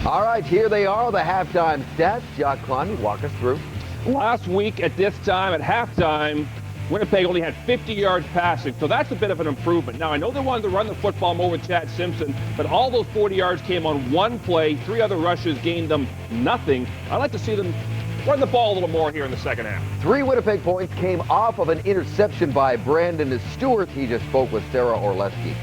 All right, here they are, the halftime stats. Jock Klonby, walk us through. Last week at this time, at halftime, Winnipeg only had 50 yards passing, so that's a bit of an improvement. Now, I know they wanted to run the football more with Chad Simpson, but all those 40 yards came on one play. 3 other rushes gained them nothing. I'd like to see them run the ball a little more here in the second half. 3 Winnipeg points came off of an interception by Brandon Stewart. He just spoke with Sarah Orlesky.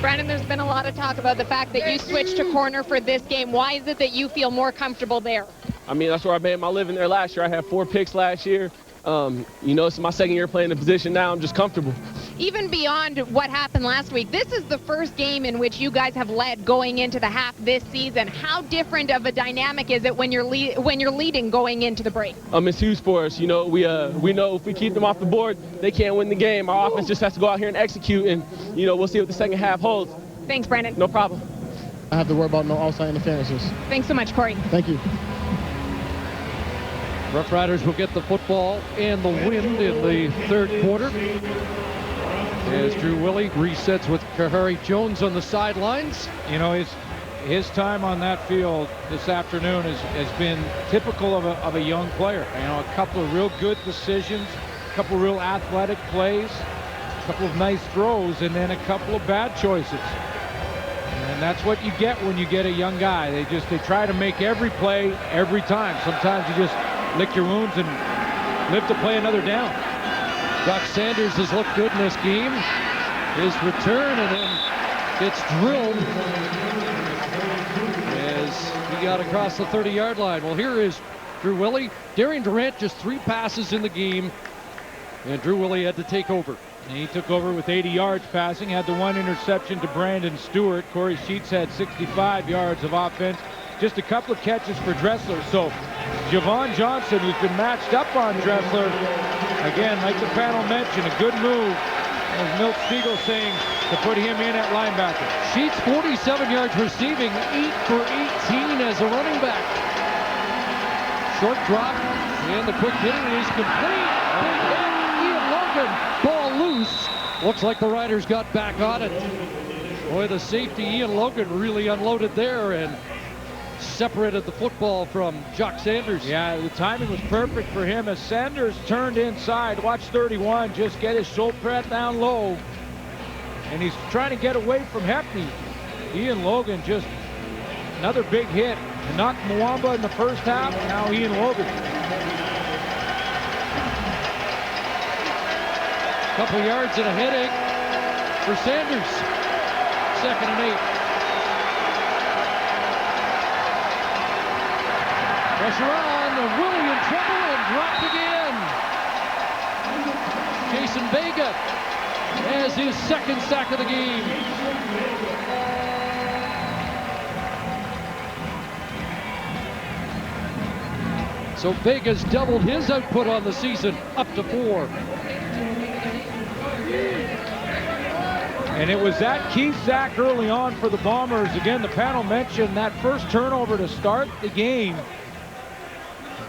Brandon, there's been a lot of talk about the fact that you switched to corner for this game. Why is it that you feel more comfortable there? I mean, that's where I made my living there last year. I had 4 picks last year. You know, it's my second year playing the position now. I'm just comfortable. Even beyond what happened last week, this is the first game in which you guys have led going into the half this season. How different of a dynamic is it when you're leading going into the break? It's huge for us. You know, we know if we keep them off the board, they can't win the game. Our offense just has to go out here and execute, and you know, we'll see what the second half holds. Thanks, Brandon. No problem. I have to worry about no outside interferences. Thanks so much, Corey. Thank you. Roughriders will get the football and the wind in the third quarter. As Drew Willie resets with Kahari Jones on the sidelines. You know, his time on that field this afternoon has been typical of a young player. You know, a couple of real good decisions, a couple of real athletic plays, a couple of nice throws, and then a couple of bad choices. And that's what you get when you get a young guy. They try to make every play every time. Sometimes you just lick your wounds and live to play another down. Doc Sanders has looked good in this game. His return and then gets drilled as he got across the 30-yard line. Well, here is Drew Willie. Darian Durant just 3 passes in the game, and Drew Willie had to take over. And he took over with 80 yards passing, had the 1 interception to Brandon Stewart. Corey Sheets had 65 yards of offense. Just a couple of catches for Dressler. So Javon Johnson, who's been matched up on Dressler, again, like the panel mentioned, a good move, as Milt Spiegel saying, to put him in at linebacker. Sheets 47 yards receiving, 8 for 18 as a running back. Short drop, and the quick hit is complete. Big hit, Ian Logan, ball loose. Looks like the Riders got back on it. Boy, the safety, Ian Logan, really unloaded there and separated the football from Jock Sanders. Yeah, the timing was perfect for him as Sanders turned inside. Watch 31 just get his shoulder pad down low. And he's trying to get away from Hefty. Ian Logan just another big hit. Knocked Mwamba in the first half, now Ian Logan. Couple yards and a headache for Sanders. 2nd and 8. Pressure on, Willie in trouble and dropped again. Jason Vega has his 2nd sack of the game. So Vega's doubled his output on the season, up to 4. And it was that key sack early on for the Bombers. Again, the panel mentioned that first turnover to start the game.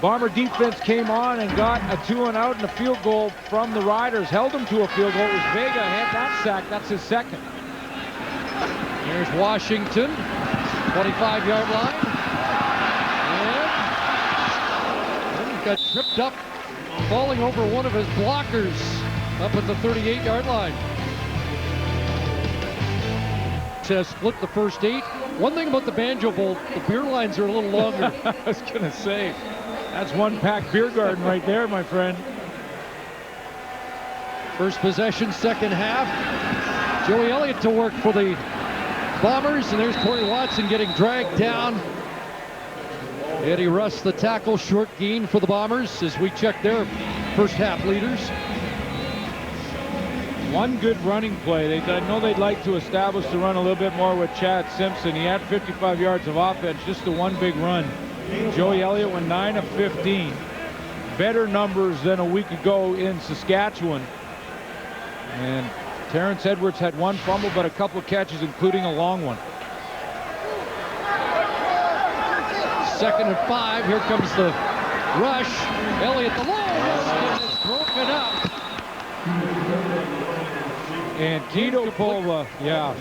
Bomber defense came on and got a 2-and-out and a field goal from the Riders. Held them to a field goal. It was Vega had that sack. That's his 2nd. Here's Washington, 25-yard line. And he got tripped up, falling over one of his blockers up at the 38-yard line. Has split the first 8. One thing about the Banjo Bowl, the beer lines are a little longer. I was going to say, that's one packed beer garden right there, my friend. First possession, second half. Joey Elliott to work for the Bombers, and there's Corey Watson getting dragged down. Eddie Russ, the tackle, short gain for the Bombers as we check their first half leaders. One good running play. I know they'd like to establish the run a little bit more with Chad Simpson. He had 55 yards of offense, just the one big run. Joey Elliott went 9 of 15. Better numbers than a week ago in Saskatchewan. And Terrence Edwards had 1 fumble, but a couple of catches, including a long one. 2nd and 5. Here comes the rush. Elliott, the long is broken up. And Tito Pova, yeah.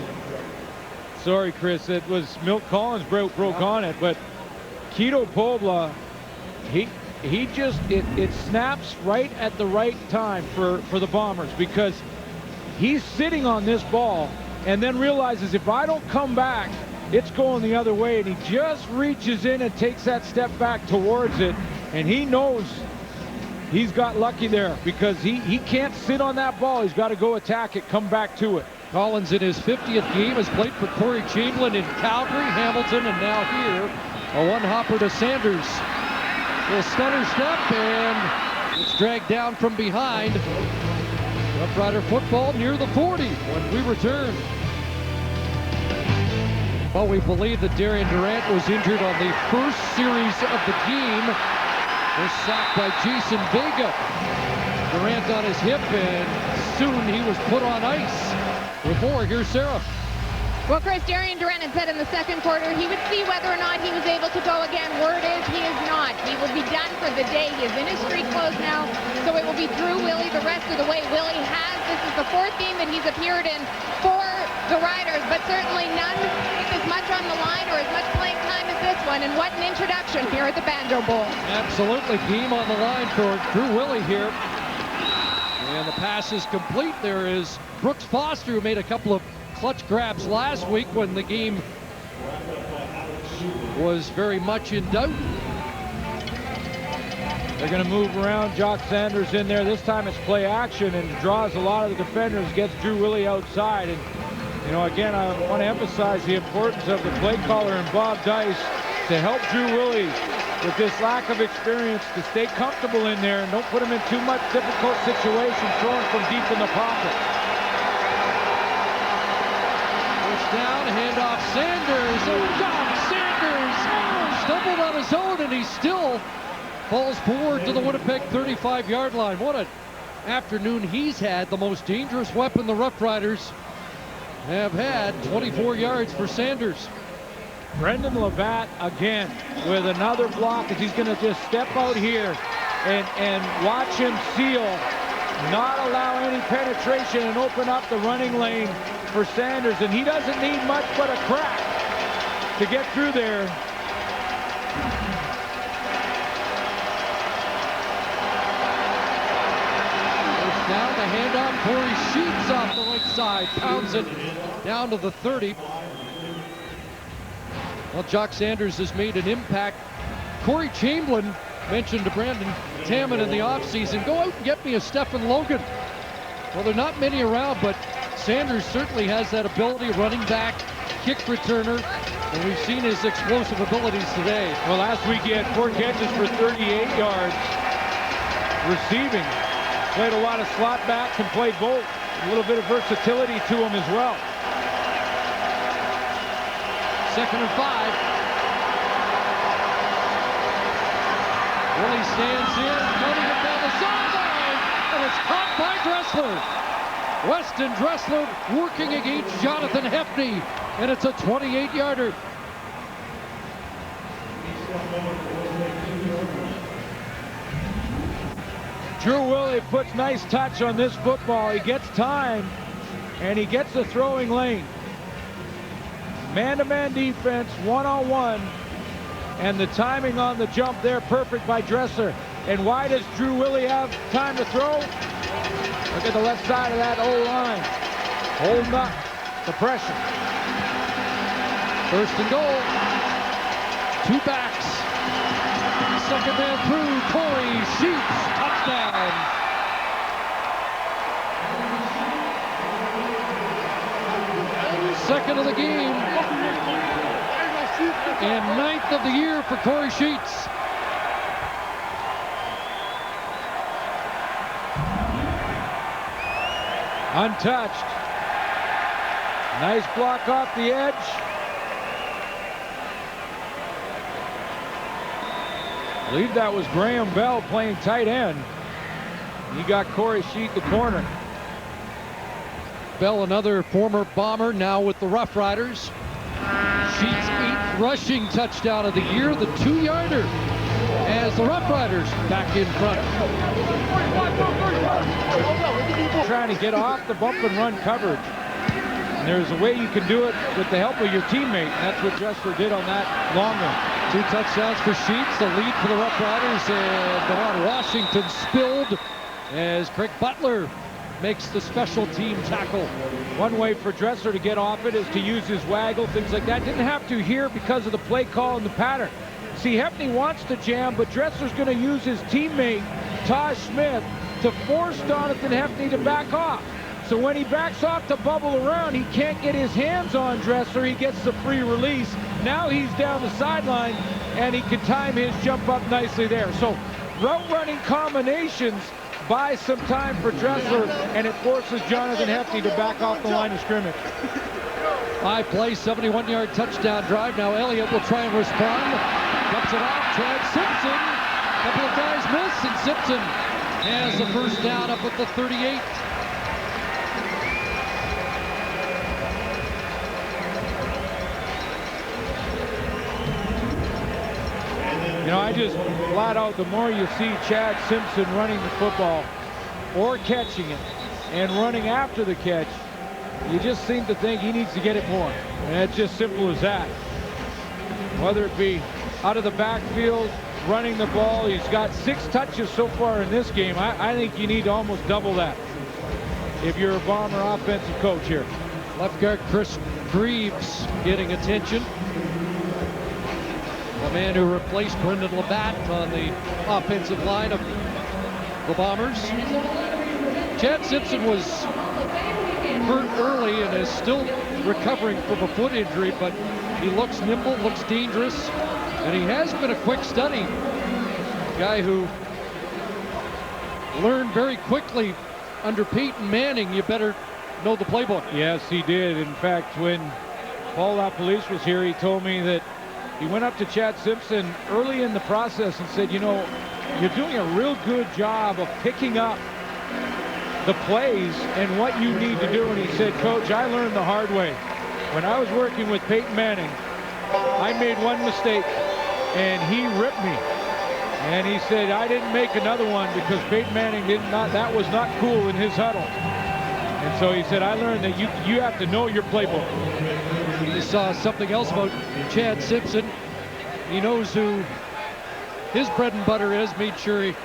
Sorry, Chris. It was Milt Collins broke on it, but Keto Pobla, he just it snaps right at the right time for the Bombers, because he's sitting on this ball and then realizes if I don't come back, it's going the other way, and he just reaches in and takes that step back towards it, and he knows he's got lucky there because he can't sit on that ball. He's got to go attack it, come back to it. Collins in his 50th game has played for Corey Chamberlain in Calgary, Hamilton, and now here. A one-hopper to Sanders. Little stunner step, and it's dragged down from behind. Rough Rider football near the 40 when we return. Well, we believe that Darian Durant was injured on the first series of the game. Was sacked by Jason Vega. Durant on his hip, and soon he was put on ice. With more, here's Sarah. Well, Chris, Darian Durant had said in the second quarter he would see whether or not he was able to go again. Word is he is not. He will be done for the day. He is in his street clothes now, so it will be Drew Willie the rest of the way. Willie has, this is the 4th game that he's appeared in for the Riders, but certainly none with as much on the line or as much playing time as this one, and what an introduction here at the Banjo Bowl. Absolutely, game on the line for Drew Willie here. And the pass is complete. There is Brooks Foster, who made a couple of clutch grabs last week when the game was very much in doubt. They're going to move around. Jock Sanders in there. This time it's play action and draws a lot of the defenders, gets Drew Willie outside. And, you know, again, I want to emphasize the importance of the play caller and Bob Dice to help Drew Willie with this lack of experience to stay comfortable in there and don't put him in too much difficult situations throwing from deep in the pocket. Down, handoff Sanders. Oh, God, Sanders stumbled on his own, and he still falls forward to the Winnipeg 35-yard line. What an afternoon he's had. The most dangerous weapon the Rough Riders have had. 24 yards for Sanders. Brendan Labatt again with another block as he's going to just step out here and watch him seal, not allow any penetration and open up the running lane for Sanders, and he doesn't need much but a crack to get through there. First down, the handoff. Corey Sheets off the right side, pounds it down to the 30. Well, Jock Sanders has made an impact. Corey Chamberlain mentioned to Brandon Taman in the offseason, go out and get me a Stephen Logan. Well, there are not many around, but Sanders certainly has that ability, running back, kick returner, and we've seen his explosive abilities today. Well, last week he had 4 catches for 38 yards receiving. Played a lot of slot backs and played both. A little bit of versatility to him as well. 2nd and 5. Willie stands here, cutting it down the sideline, and it's caught by Dressler. Weston Dressler working against Jonathan Hefney, and it's a 28-yarder. Drew Willie puts nice touch on this football. He gets time, and he gets the throwing lane. Man-to-man defense, one-on-one, and the timing on the jump there, perfect by Dressler. And why does Drew Willie have time to throw? Look at the left side of that O-line. Holding up the pressure. 1st and goal. 2 backs. 2nd man through. Corey Sheets. Touchdown. Second of the game. And 9th of the year for Corey Sheets. Untouched. Nice block off the edge. I believe that was Graham Bell playing tight end. He got Corey Sheet the corner. Bell, another former Bomber, now with the Rough Riders. Sheets' 8th rushing touchdown of the year, the 2-yarder, as the Rough Riders back in front. Trying to get off the bump and run coverage. And there's a way you can do it with the help of your teammate. And that's what Dressler did on that long one. 2 touchdowns for Sheets. The lead for the Roughriders. And Devon Washington spilled as Craig Butler makes the special team tackle. One way for Dressler to get off it is to use his waggle, things like that. Didn't have to here because of the play call and the pattern. See, Hepney wants to jam, but Dressler's going to use his teammate, Taj Smith, to force Donathan Hepney to back off. So when he backs off to bubble around, he can't get his hands on Dressler. He gets the free release. Now he's down the sideline, and he can time his jump up nicely there. So route running combinations buy some time for Dressler, and it forces Jonathan Hepney to back off the line of scrimmage. 5 play, 71-yard touchdown drive. Now Elliott will try and respond. Cuts it off. Chad Simpson. A couple of guys miss, and Simpson has the first down up at the 38. You know, I just flat out, the more you see Chad Simpson running the football or catching it and running after the catch, you just seem to think he needs to get it more. And it's just simple as that. Whether it be out of the backfield, running the ball, he's got 6 touches so far in this game. I think you need to almost double that if you're a Bomber offensive coach here. Left guard Chris Greaves getting attention. The man who replaced Brendan Labatt on the offensive line of the Bombers. Chad Simpson was hurt early and is still recovering from a foot injury, but he looks nimble, looks dangerous, and he has been a quick study. A guy who learned very quickly under Peyton Manning, you better know the playbook. Yes, he did. In fact, when Paul LaPolice was here, he told me that he went up to Chad Simpson early in the process and said, you know, you're doing a real good job of picking up the plays and what you need to do. And he said, Coach, I learned the hard way. When I was working with Peyton Manning, I made one mistake and he ripped me. And he said, I didn't make another one because Peyton Manning that was not cool in his huddle. And so he said, I learned that you have to know your playbook. You saw something else about Chad Simpson. He knows who his bread and butter is. Made sure he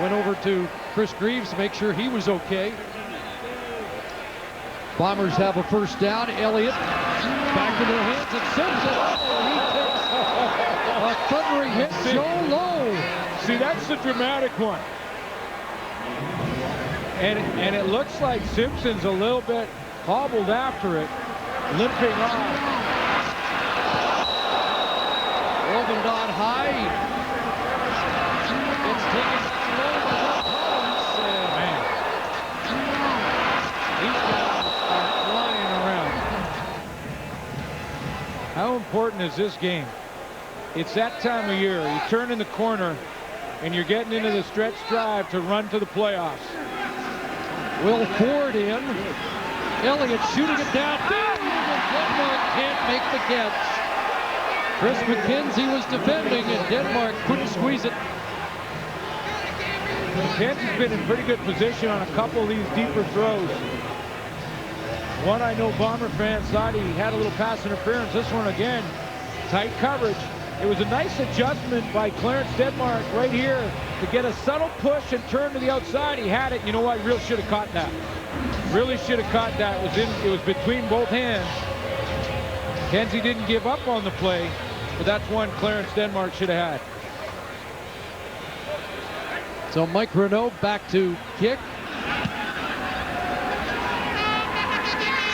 went over to Chris Greaves to make sure he was okay. Bombers have a first down. Elliott back into the hands of Simpson. Oh, he takes a thundering hit so low. See, that's the dramatic one. And it looks like Simpson's a little bit hobbled after it, limping off. Opened on high. It's taken slow by Collins. Man. These guys are flying around. How important is this game? It's that time of year. You turn in the corner and you're getting into the stretch drive to run to the playoffs. Will Ford in. Elliott shooting it down. Denmark can't make the catch. Chris McKenzie was defending, and Denmark couldn't squeeze it. McKenzie's been in pretty good position on a couple of these deeper throws. One I know Bomber fans thought he had a little pass interference. This one again, tight coverage. It was a nice adjustment by Clarence Denmark right here to get a subtle push and turn to the outside. He had it. You know what? Really should have caught that. Really should have caught that. It was between both hands. Kenzie didn't give up on the play, but that's one Clarence Denmark should have had. So Mike Renaud back to kick.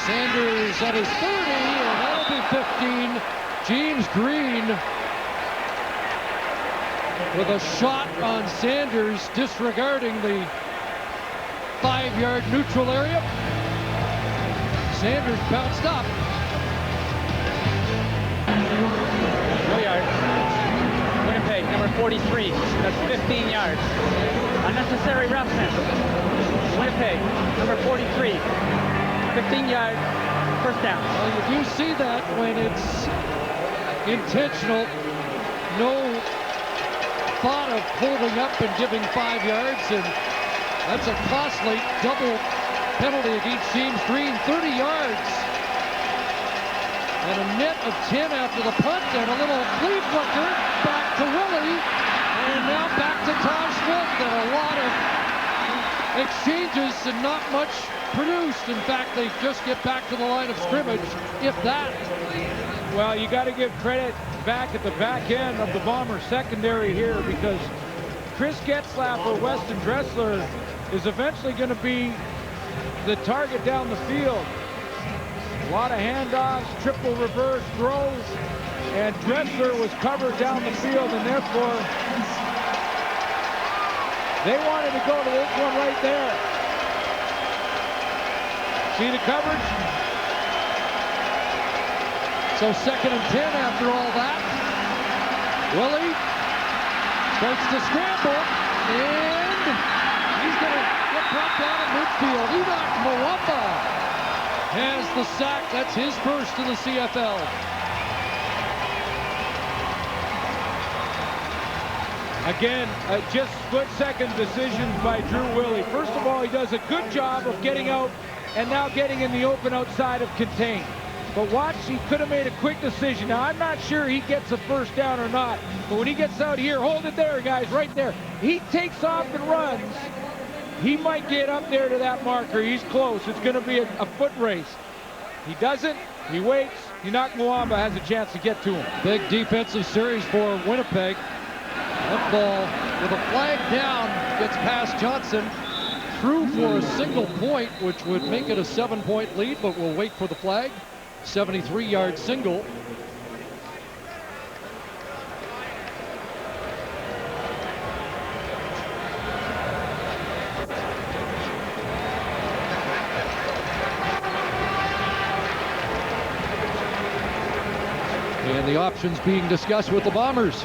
Sanders at his 30, and that'll be 15. James Green with a shot on Sanders, disregarding the 5-yard neutral area. Sanders bounced up. 4 yards. Winnipeg, number 43. That's 15 yards. Unnecessary roughness. Winnipeg, number 43. 15 yards. First down. Well, you do see that when it's intentional. No thought of holding up and giving 5 yards, and that's a costly double penalty against James Green. 30 yards And a net of 10 after the punt, and a little flea flicker back to Willie, and now back to Tom Smith, and a lot of exchanges and not much produced. In fact, they just get back to the line of scrimmage, if that. Well, you got to give credit back at the back end of the Bombers secondary here, because Chris Getzlaff or Weston Dressler is eventually going to be the target down the field. A lot of handoffs, triple reverse throws, and Dressler was covered down the field, and therefore they wanted to go to this one right there. See the coverage? So 2nd and 10 after all that. Willie starts to scramble, and he's going to get brought down at midfield. Enoch Mwamba has the sack. That's his first in the CFL. Again, just split-second decisions by Drew Willie. First of all, he does a good job of getting out and now getting in the open outside of contain. But watch, he could have made a quick decision. Now, I'm not sure he gets a first down or not, but when he gets out here, hold it there, guys, right there. He takes off and runs. He might get up there to that marker. He's close. It's going to be a foot race. He doesn't. He waits. Enoch Mwamba has a chance to get to him. Big defensive series for Winnipeg. That ball with a flag down gets past Johnson. Through for a single point, which would make it a 7-point lead, but we'll wait for the flag. 73-yard single. And the options being discussed with the Bombers.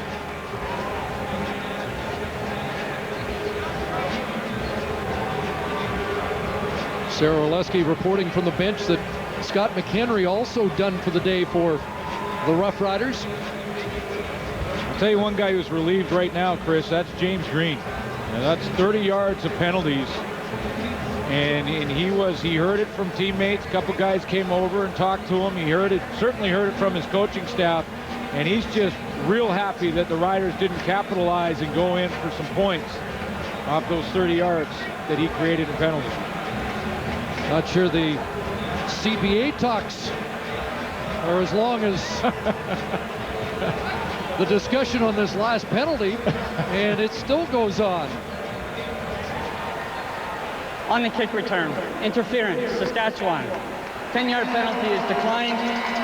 Sarah Oleski reporting from the bench that Scott McHenry also done for the day for the Roughriders. I'll tell you one guy who's relieved right now, Chris, that's James Green. And that's 30 yards of penalties. And he heard it from teammates. A couple guys came over and talked to him. He certainly heard it from his coaching staff. And he's just real happy that the Riders didn't capitalize and go in for some points off those 30 yards that he created in penalties. Not sure the CBA talks are as long as the discussion on this last penalty, and it still goes on. On the kick return, interference, Saskatchewan. 10-yard penalty is declined.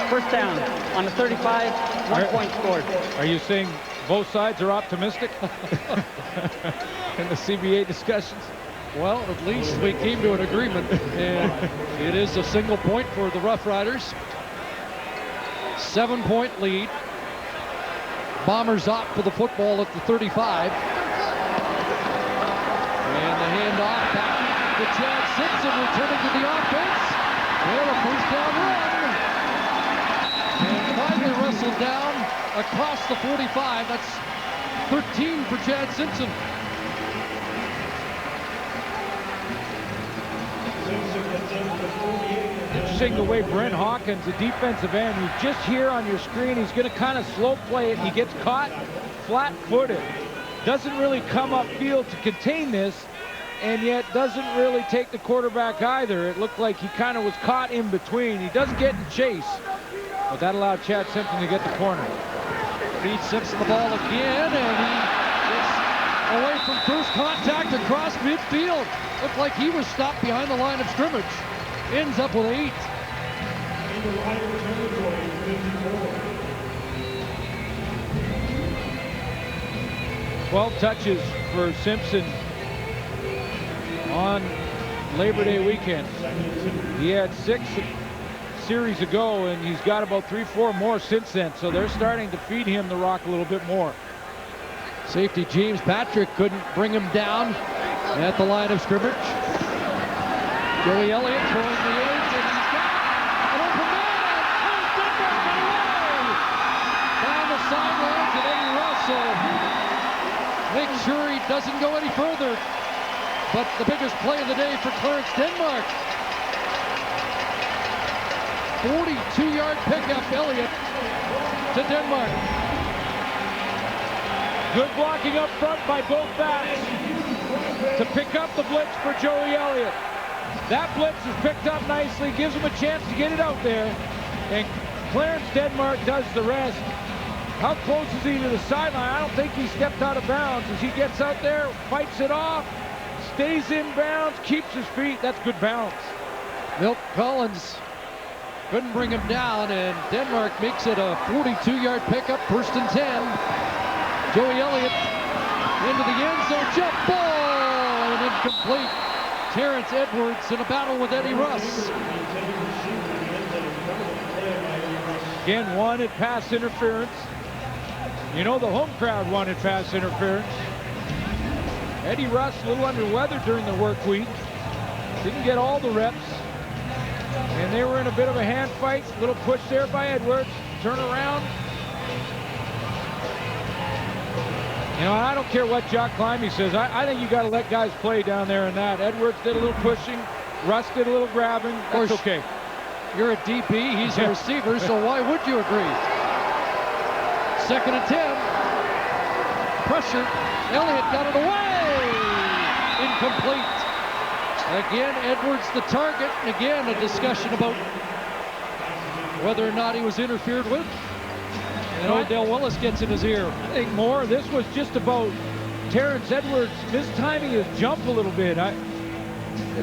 First down on the 35, 1 point scored. Are you saying both sides are optimistic in the CBA discussions? Well, at least we came to an agreement, and it is a single point for the Roughriders. 7-point lead. Bombers opt for the football at the 35. And the handoff back to Chad Simpson, returning to the offense. And a first down run. And finally wrestled down across the 45. That's 13 for Chad Simpson. Interesting the way Brent Hawkins, the defensive end, who's just here on your screen, he's going to kind of slow play it. He gets caught flat-footed. Doesn't really come upfield to contain this, and yet doesn't really take the quarterback either. It looked like he kind of was caught in between. He does get in chase, but that allowed Chad Simpson to get the corner. Feeds Simpson the ball again, and he gets away from first contact across midfield. Looked like he was stopped behind the line of scrimmage. Ends up with 8. 12 touches for Simpson on Labor Day weekend. He had 6 series ago, and he's got about 3-4 more since then, so they're starting to feed him the rock a little bit more. Safety James Patrick couldn't bring him down at the line of scrimmage. Joey Elliott throwing the 8, and he's got an open man, and Denmark got away! Down the sidelines, and Eddie Russell makes sure he doesn't go any further. But the biggest play of the day for Clarence Denmark. 42-yard pickup, Elliott to Denmark. Good blocking up front by both backs to pick up the blitz for Joey Elliott. That blitz is picked up nicely, gives him a chance to get it out there, and Clarence Denmark does the rest. How close is he to the sideline? I don't think he stepped out of bounds. As he gets out there, fights it off, stays in bounds, keeps his feet. That's good balance. Milt Collins couldn't bring him down, and Denmark makes it a 42-yard pickup, 1st and 10. Joey Elliott into the end zone, jump ball, and incomplete. Terrence Edwards in a battle with Eddie Russ. Again, wanted pass interference. You know the home crowd wanted pass interference. Eddie Russ a little under weather during the work week. Didn't get all the reps. And they were in a bit of a hand fight. Little push there by Edwards. Turn around. You know, I don't care what Jock Climby says. I think you got to let guys play down there in that. Edwards did a little pushing. Russ did a little grabbing. That's okay. You're a DP. He's a receiver, so why would you agree? 2nd and 10. Pressure. Elliott got it away. Incomplete. Again, Edwards the target. And again, a discussion about whether or not he was interfered with. And Odell Willis gets in his ear. I think more. This was just about Terrence Edwards mistiming his jump a little bit.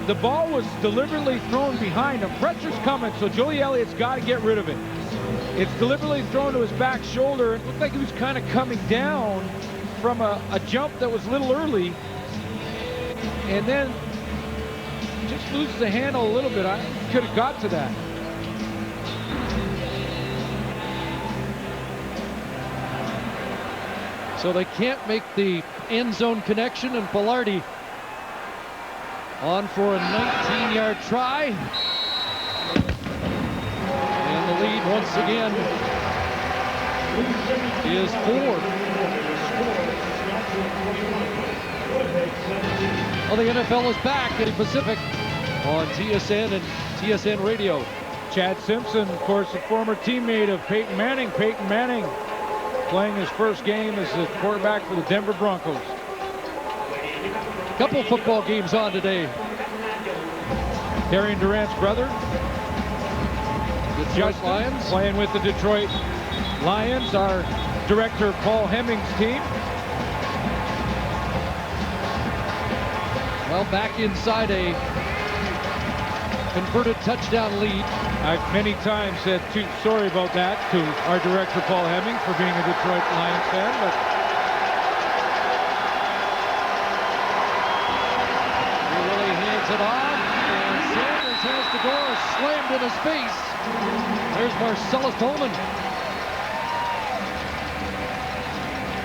The ball was deliberately thrown behind him. Pressure's coming, so Joey Elliott's got to get rid of it. It's deliberately thrown to his back shoulder. It looked like he was kind of coming down from a jump that was a little early. And then just loses the handle a little bit. I could have got to that. So they can't make the end zone connection, and Pilardi on for a 19-yard try. And the lead once again is 4. Well, the NFL is back in Pacific on TSN and TSN Radio. Chad Simpson, of course, a former teammate of Peyton Manning. Peyton Manning playing his first game as the quarterback for the Denver Broncos. Couple football games on today. Darian Durant's brother, Detroit Lions, playing with the Detroit Lions, our director Paul Hemming's team. Well, back inside a converted touchdown lead. I've many times said sorry about that to our director Paul Hemming for being a Detroit Lions fan, but he really hands it off, and Sanders has the door slammed in his face. There's Marcellus Bowman,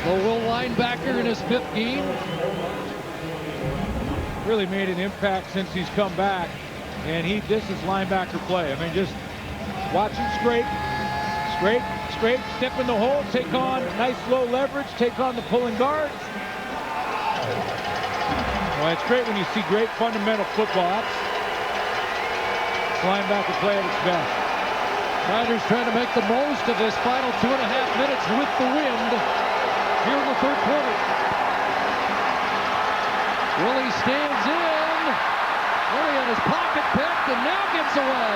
the Will linebacker in his 5th game. Really made an impact since he's come back. And this is linebacker play. I mean, just watch him scrape, step in the hole, take on nice low leverage, take on the pulling guard. Well, it's great when you see great fundamental football. That's linebacker play at its best. Riders trying to make the most of this final 2.5 minutes with the wind here in the 3rd quarter. Willie stands in. Willie had his pocket picked and now gets away.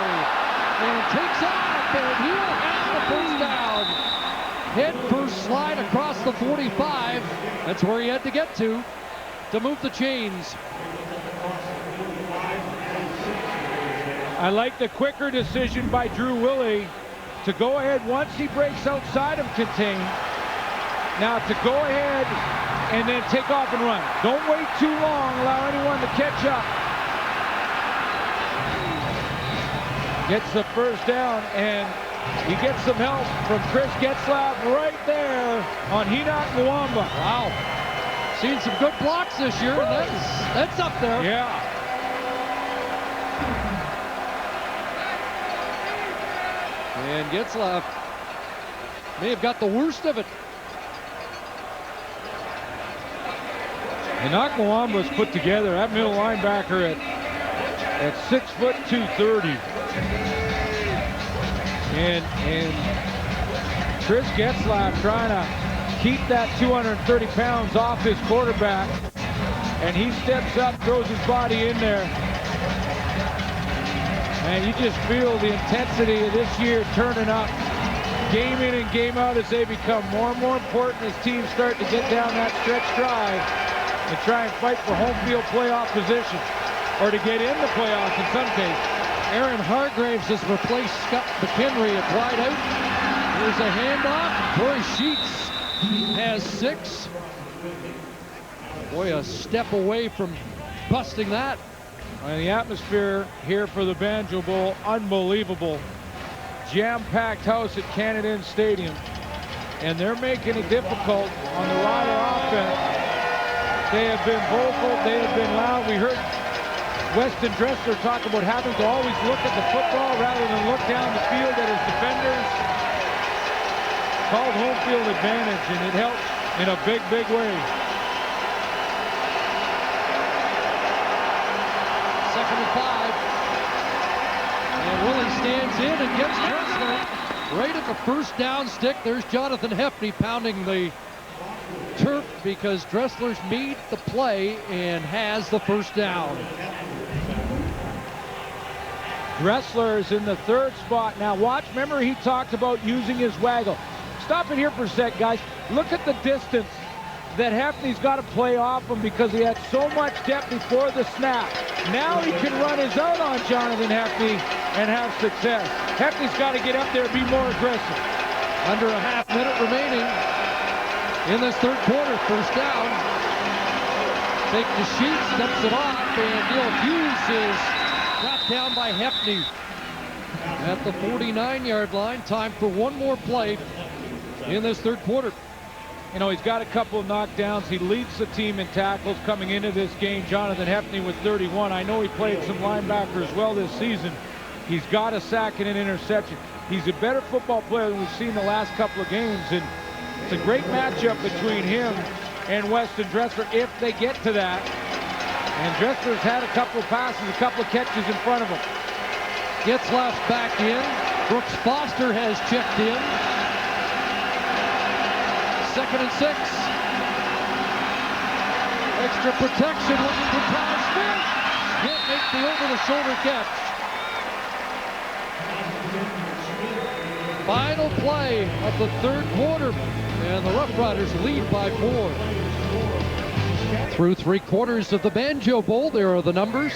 And takes off, and he'll have the 1st down. Head first slide across the 45. That's where he had to get to move the chains. I like the quicker decision by Drew Willie to go ahead once he breaks outside of contain. Now to go ahead and then take off and run. Don't wait too long, allow anyone to catch up. Gets the 1st down, and he gets some help from Chris Getzlaff right there on Enoch Mwamba. Wow. Seen some good blocks this year, and that's up there. Yeah. And Getzlaff may have got the worst of it. Enoch Mwamba's put together. That middle linebacker at 6 foot 230. And Chris Getzlaff trying to keep that 230 pounds off his quarterback. And he steps up, throws his body in there. And you just feel the intensity of this year turning up game in and game out as they become more and more important as teams start to get down that stretch drive and try and fight for home field playoff position, or to get in the playoffs in some cases. Aaron Hargraves has replaced Scott McHenry at wide out. There's a handoff. Corey Sheets has 6. Boy, a step away from busting that. And the atmosphere here for the Banjo Bowl, unbelievable. Jam-packed house at Canada Stadium. And they're making it difficult on the Rider offense. They have been vocal, they have been loud. We heard Weston Dressler talk about having to always look at the football rather than look down the field at his defenders. Called home field advantage, and it helped in a big, big way. Second and 5. And Willie stands in and gets Dressler right at the first down stick. There's Jonathan Hefney pounding the turf because Dressler's made the play and has the first down. Dressler is in the 3rd spot. Now watch, remember he talked about using his waggle. Stop it here for a sec, guys. Look at the distance that Hefney's got to play off him because he had so much depth before the snap. Now he can run his out on Jonathan Hefney and have success. Hefney's got to get up there and be more aggressive. Under a half minute remaining in this 3rd quarter. First down. Take the sheet, steps it off, and Neil Hughes is brought down by Hefney at the 49-yard line. Time for one more play in this 3rd quarter. You know, he's got a couple of knockdowns. He leads the team in tackles coming into this game. Jonathan Hefney with 31. I know he played some linebacker as well this season. He's got a sack and an interception. He's a better football player than we've seen the last couple of games, and it's a great matchup between him and Weston Dressler if they get to that. And Dressler's had a couple of passes, a couple of catches in front of him. Getzlaff's back in. Brooks Foster has checked in. 2nd and 6. Extra protection looking for Tyler Smith. Can't make the over-the-shoulder catch. Final play of the 3rd quarter, and the Roughriders lead by 4. Through 3 quarters of the Banjo Bowl, there are the numbers.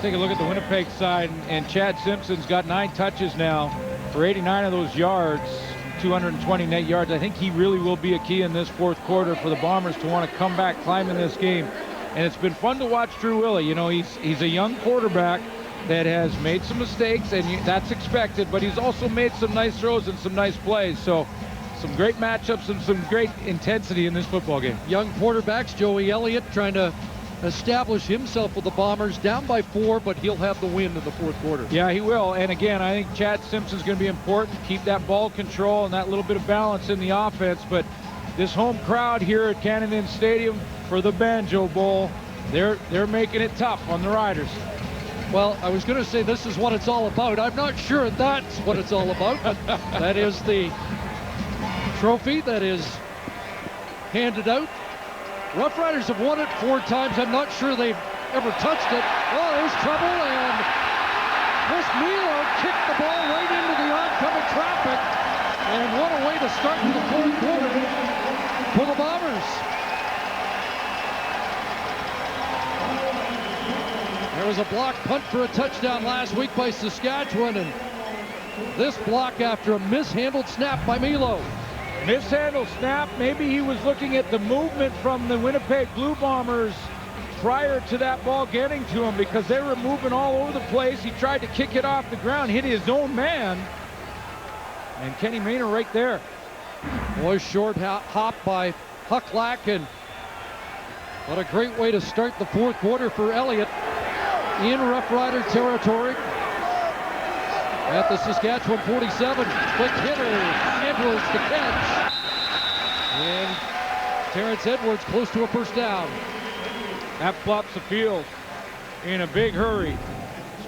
Take a look at the Winnipeg side, and Chad Simpson's got 9 touches now for 89 of those yards, 220 net yards. I think he really will be a key in this 4th quarter for the Bombers to want to come back, climb in this game. And it's been fun to watch Drew Willie. You know, he's a young quarterback that has made some mistakes, and that's expected, but he's also made some nice throws and some nice plays. So some great matchups and some great intensity in this football game. Young quarterbacks, Joey Elliott trying to establish himself with the Bombers, down by 4, but he'll have the win in the 4th quarter. Yeah, he will. And again, I think Chad Simpson's going to be important. Keep that ball control and that little bit of balance in the offense. But this home crowd here at Canada Stadium for the Banjo Bowl, they're making it tough on the Riders. Well, I was going to say this is what it's all about. I'm not sure that's what it's all about. That is the trophy that is handed out. Roughriders have won it 4 times. I'm not sure they've ever touched it. Oh, there's trouble, and Chris Milo kicked the ball right into the oncoming traffic. And what a way to start the 4th quarter for the Bombers. There was a block punt for a touchdown last week by Saskatchewan, and this block after a mishandled snap by Milo. Mishandled snap. Maybe he was looking at the movement from the Winnipeg Blue Bombers prior to that ball getting to him, because they were moving all over the place. He tried to kick it off the ground, hit his own man, and Kenny Maynard right there. Boy, short hop by Hucklack, and what a great way to start the 4th quarter for Elliott in Rough Rider territory. At the Saskatchewan 47, quick hitter, Edwards to catch. And Terrence Edwards close to a first down. That flops the field in a big hurry.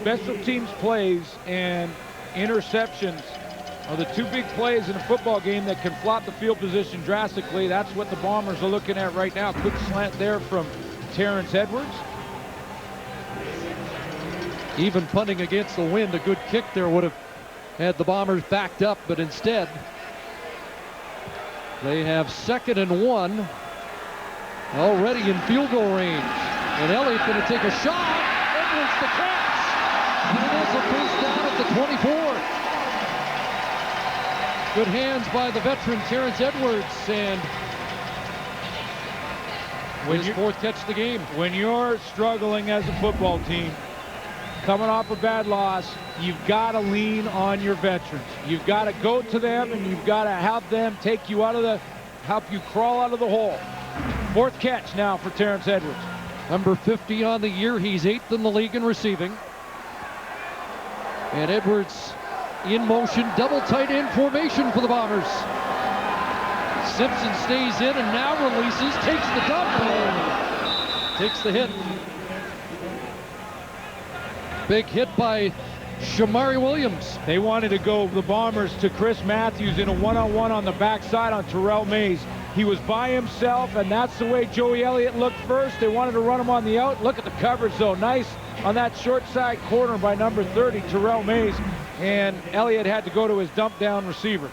Special teams plays and interceptions are the two big plays in a football game that can flop the field position drastically. That's what the Bombers are looking at right now. Quick slant there from Terrence Edwards. Even punting against the wind, a good kick there would have had the Bombers backed up, but instead they have 2nd and 1 already in field goal range. And Elliott going to take a shot. Edwards the catch. And it is a first down at the 24. Good hands by the veteran Terrence Edwards, and his 4th catch of the game. When you're struggling as a football team, coming off a bad loss, you've got to lean on your veterans. You've got to go to them, and you've got to have them take you out of the, help you crawl out of the hole. 4th catch now for Terrence Edwards. Number 50 on the year. He's 8th in the league in receiving. And Edwards in motion, double tight end formation for the Bombers. Simpson stays in and now releases, takes the dump, and takes the hit. Big hit by Shamari Williams. They wanted to go, the Bombers, to Chris Matthews in a one-on-one on the backside on Terrell Mays. He was by himself, and that's the way Joey Elliott looked first. They wanted to run him on the out. Look at the coverage, though. Nice on that short side corner by number 30, Terrell Mays. And Elliott had to go to his dump down receiver.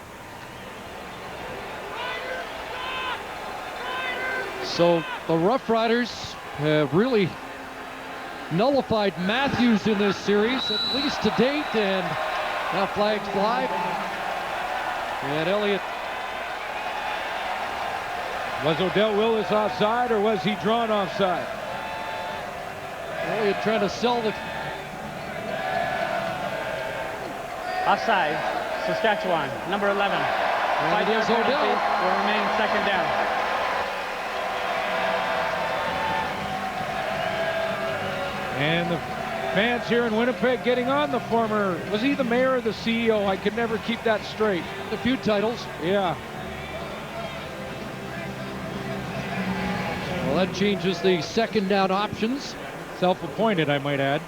So the Roughriders have really nullified Matthews in this series, at least to date, and now flags fly. And Elliott. Was Odell Willis offside, or was he drawn offside? Elliott trying to sell the... Offside, Saskatchewan, number 11. And it is Odell. Will remain 2nd down. And the fans here in Winnipeg getting on the former, was he the mayor or the CEO? I could never keep that straight. A few titles. Yeah. Well, that changes the 2nd down options. Self-appointed, I might add.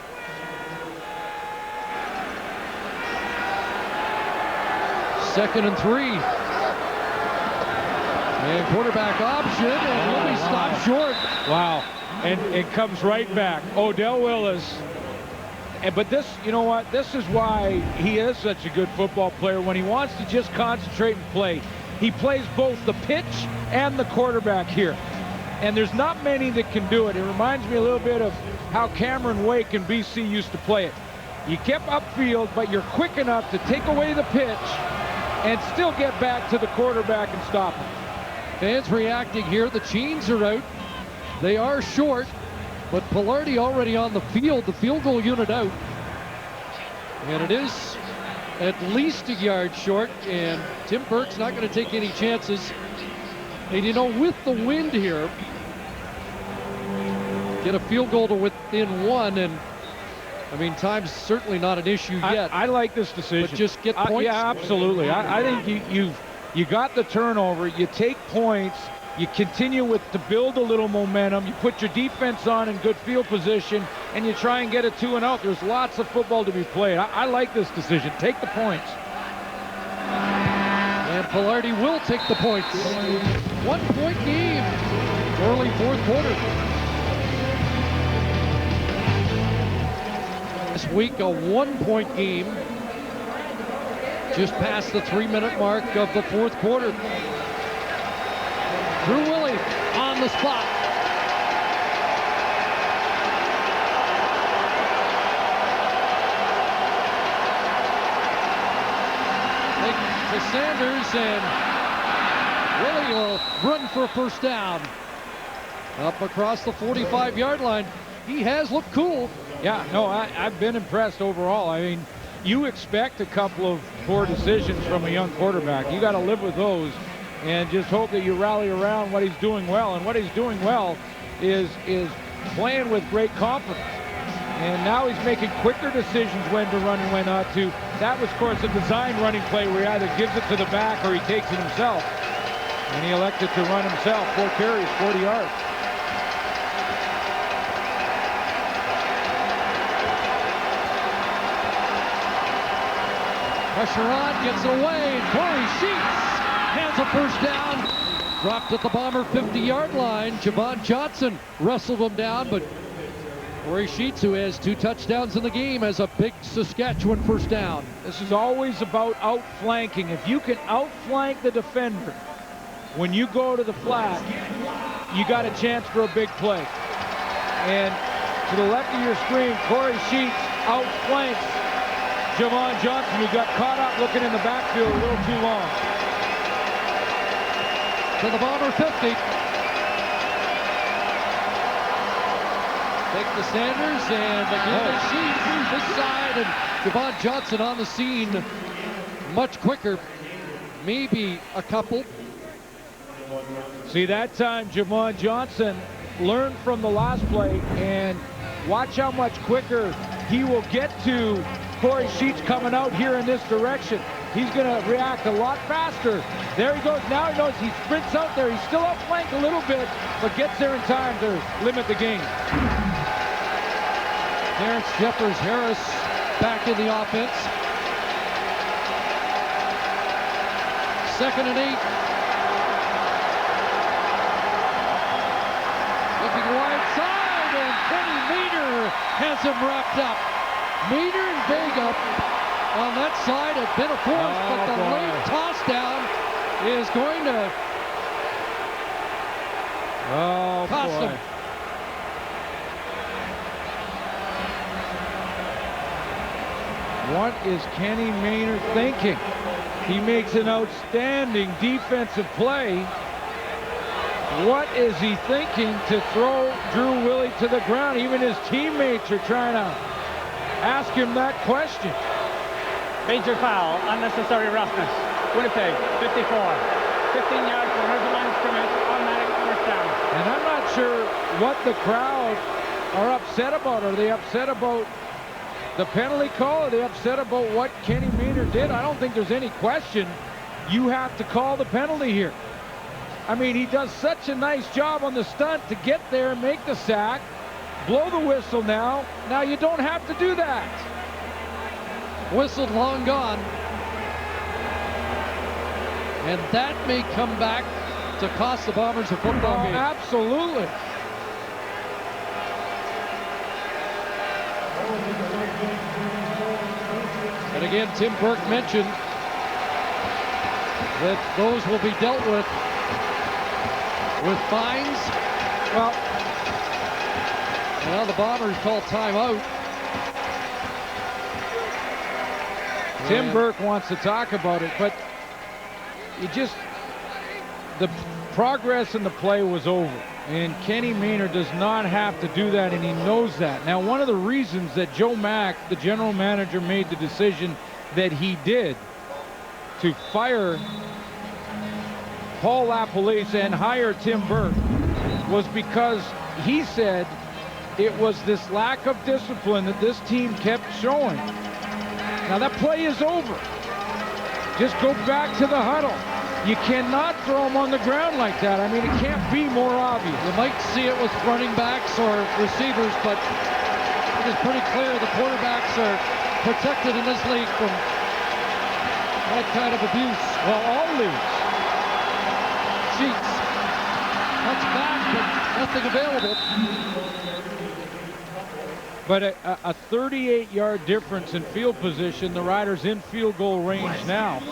Second and 3. And quarterback option, and Willie stopped short. Wow. And it comes right back. Odell Willis. But this, you know what? This is why he is such a good football player. When he wants to just concentrate and play, he plays both the pitch and the quarterback here. And there's not many that can do it. It reminds me a little bit of how Cameron Wake in BC used to play it. You kept upfield, but you're quick enough to take away the pitch and still get back to the quarterback and stop him. Fans reacting here. The chains are out. They are short, but Pilardi already on the field, the field goal unit out. And it is at least a yard short, and Tim Burke's not going to take any chances. And you know, with the wind here, get a field goal to within 1, and I mean, time's certainly not an issue yet. I like this decision. But just get points. Yeah, absolutely. I think you got the turnover. You take points. You continue to build a little momentum. You put your defense on in good field position, and you try and get a 2 and out. There's lots of football to be played. I like this decision. Take the points. And Pilardi will take the points. 1-point game. Early 4th quarter. This week, a 1-point game. Just past the 3-minute mark of the 4th quarter. Drew Willie on the spot. To Sanders, and Willie will run for a first down. Up across the 45-yard line. He has looked cool. Yeah, no, I've been impressed overall. I mean, you expect a couple of poor decisions from a young quarterback. You got to live with those and just hope that you rally around what he's doing well. And what he's doing well is playing with great confidence. And now he's making quicker decisions when to run and when not to. That was, of course, a design running play where he either gives it to the back or he takes it himself. And he elected to run himself. 4 carries, 40 yards. Pressure on, gets it away, and Corey Sheets has a first down. Dropped at the Bomber 50-yard line. Javon Johnson wrestled him down, but Corey Sheets, who has 2 touchdowns in the game, has a big Saskatchewan first down. This is always about outflanking. If you can outflank the defender when you go to the flat, you got a chance for a big play. And to the left of your screen, Corey Sheets outflanks Javon Johnson, who got caught up looking in the backfield a little too long. To the Bomber 50. Take the Sanders, and again Sheets this side, and Javon Johnson on the scene much quicker. Maybe a couple. See, that time Javon Johnson learned from the last play, and watch how much quicker he will get to Corey Sheets coming out here in this direction. He's going to react a lot faster. There he goes. Now he knows he sprints out there. He's still outflanked a little bit, but gets there in time to limit the gain. Terrence Jeffers Harris back in the offense. 2nd and 8. Looking wide side, and Kenny Maynard has him wrapped up. Maynard and Vega on that side have been a force, but the late toss down is going to cost him. What is Kenny Maynard thinking? He makes an outstanding defensive play. What is he thinking to throw Drew Willie to the ground? Even his teammates are trying to ask him that question. Major foul, unnecessary roughness. Winnipeg, 54. 15 yards from the line of scrimmage, automatic first down. And I'm not sure what the crowd are upset about. Are they upset about the penalty call? Are they upset about what Kenny Maynard did? I don't think there's any question. You have to call the penalty here. I mean, he does such a nice job on the stunt to get there and make the sack. Blow the whistle now. Now you don't have to do that. Whistled, long gone. And that may come back to cost the Bombers a football game. Absolutely. And again, Tim Burke mentioned that those will be dealt with fines. Well, now the Bombers call timeout. Tim Burke wants to talk about it, but the progress in the play was over. And Kenny Maynard does not have to do that, and he knows that. Now, one of the reasons that Joe Mack, the general manager, made the decision that he did to fire Paul LaPolice and hire Tim Burke was because he said it was this lack of discipline that this team kept showing. Now, that play is over. Just go back to the huddle. You cannot throw them on the ground like that. I mean, it can't be more obvious. You might see it with running backs or receivers, but it is pretty clear the quarterbacks are protected in this league from that kind of abuse. Well, all leagues. Sheets. That's back, but nothing available. But a 38-yard difference in field position. The Riders in field goal range now.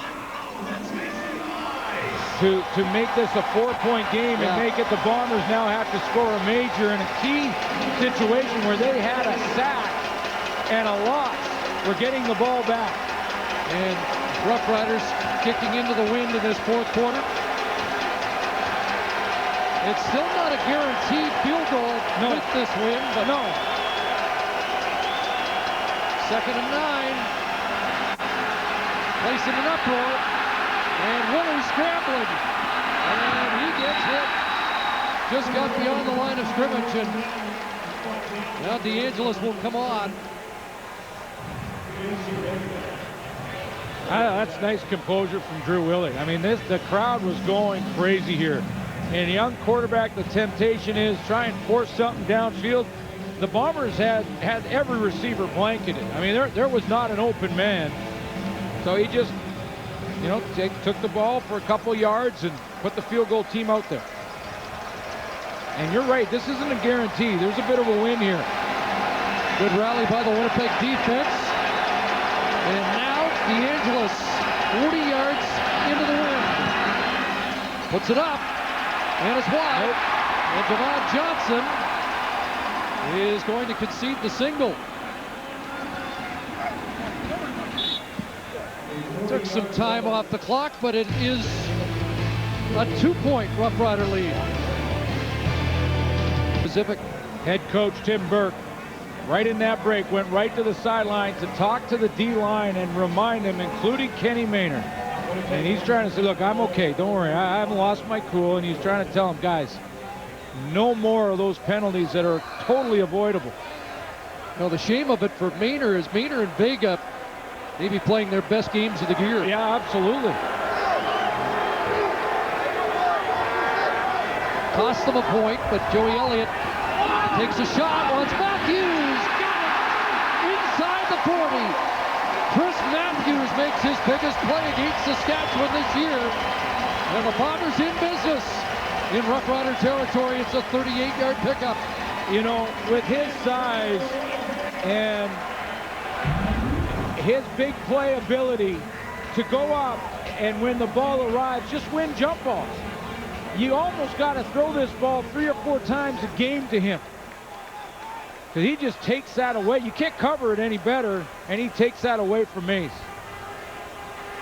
To make this a 4-point game and make it, the Bombers now have to score a major in a key situation where they had a sack and a loss. We're getting the ball back. And Roughriders kicking into the wind in this fourth quarter. It's still not a guaranteed field goal with this win, but no. 2nd and 9. Placing an uproar. And Willie scrambling. And he gets hit. Just got beyond the line of scrimmage. And now DeAngelis will come on. That's nice composure from Drew Willie. I mean, the crowd was going crazy here. And young quarterback, the temptation is try and force something downfield. The Bombers had every receiver blanketed. I mean, there was not an open man. So he just, you know, took the ball for a couple yards and put the field goal team out there. And you're right, this isn't a guarantee. There's a bit of a win here. Good rally by the Winnipeg defense. And now DeAngelis, 40 yards into the wind. Puts it up, and it's wide. And Javon Johnson is going to concede the single. Took some time off the clock, but it is a 2-point Rough Rider lead. Pacific Head coach Tim Burke, right in that break, went right to the sideline to talk to the D-line and remind them, including Kenny Maynard. And he's trying to say, look, I'm okay. Don't worry. I haven't lost my cool. And he's trying to tell them, guys, no more of those penalties that are totally avoidable. Now, the shame of it for Maynard is Maynard and Vega maybe playing their best games of the year. Yeah, absolutely. Cost them a point, but Joey Elliott takes a shot, wants Matthews, got it, inside the 40. Chris Matthews makes his biggest play against Saskatchewan this year, and the Bombers in business in Rough Rider territory. It's a 38-yard pickup. You know, with his size and his big play ability to go up and when the ball arrives, just win jump balls. You almost got to throw this ball 3 or 4 times a game to him, because he just takes that away. You can't cover it any better, and he takes that away from Mays.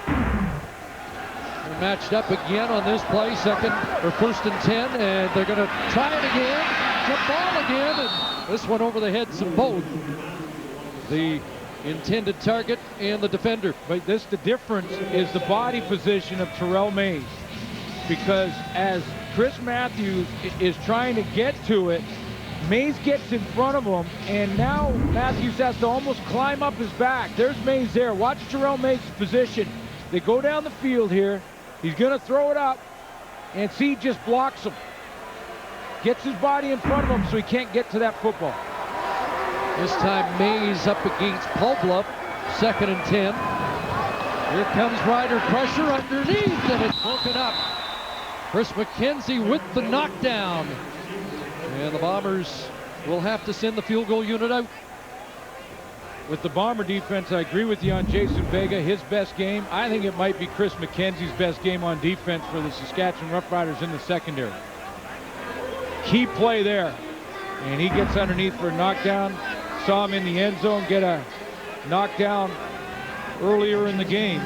They're matched up again on this play, 1st and 10, and they're going to try it again, jump ball again, and this one over the heads of both the intended target and the defender. But the difference is the body position of Terrell Mays, because as Chris Matthews is trying to get to it, Mays gets in front of him, and now Matthews has to almost climb up his back. There's Mays there. Watch Terrell Mays' position. They go down the field here. He's going to throw it up, and see, just blocks him. Gets his body in front of him so he can't get to that football. This time Mays up against Pulbluff, 2nd and 10. Here comes Rider pressure underneath, and it's broken up. Chris McKenzie with the knockdown. And the Bombers will have to send the field goal unit out. With the Bomber defense, I agree with you on Jason Vega. His best game, I think it might be Chris McKenzie's best game on defense for the Saskatchewan Roughriders in the secondary. Key play there. And he gets underneath for a knockdown. Saw him in the end zone get a knockdown earlier in the game.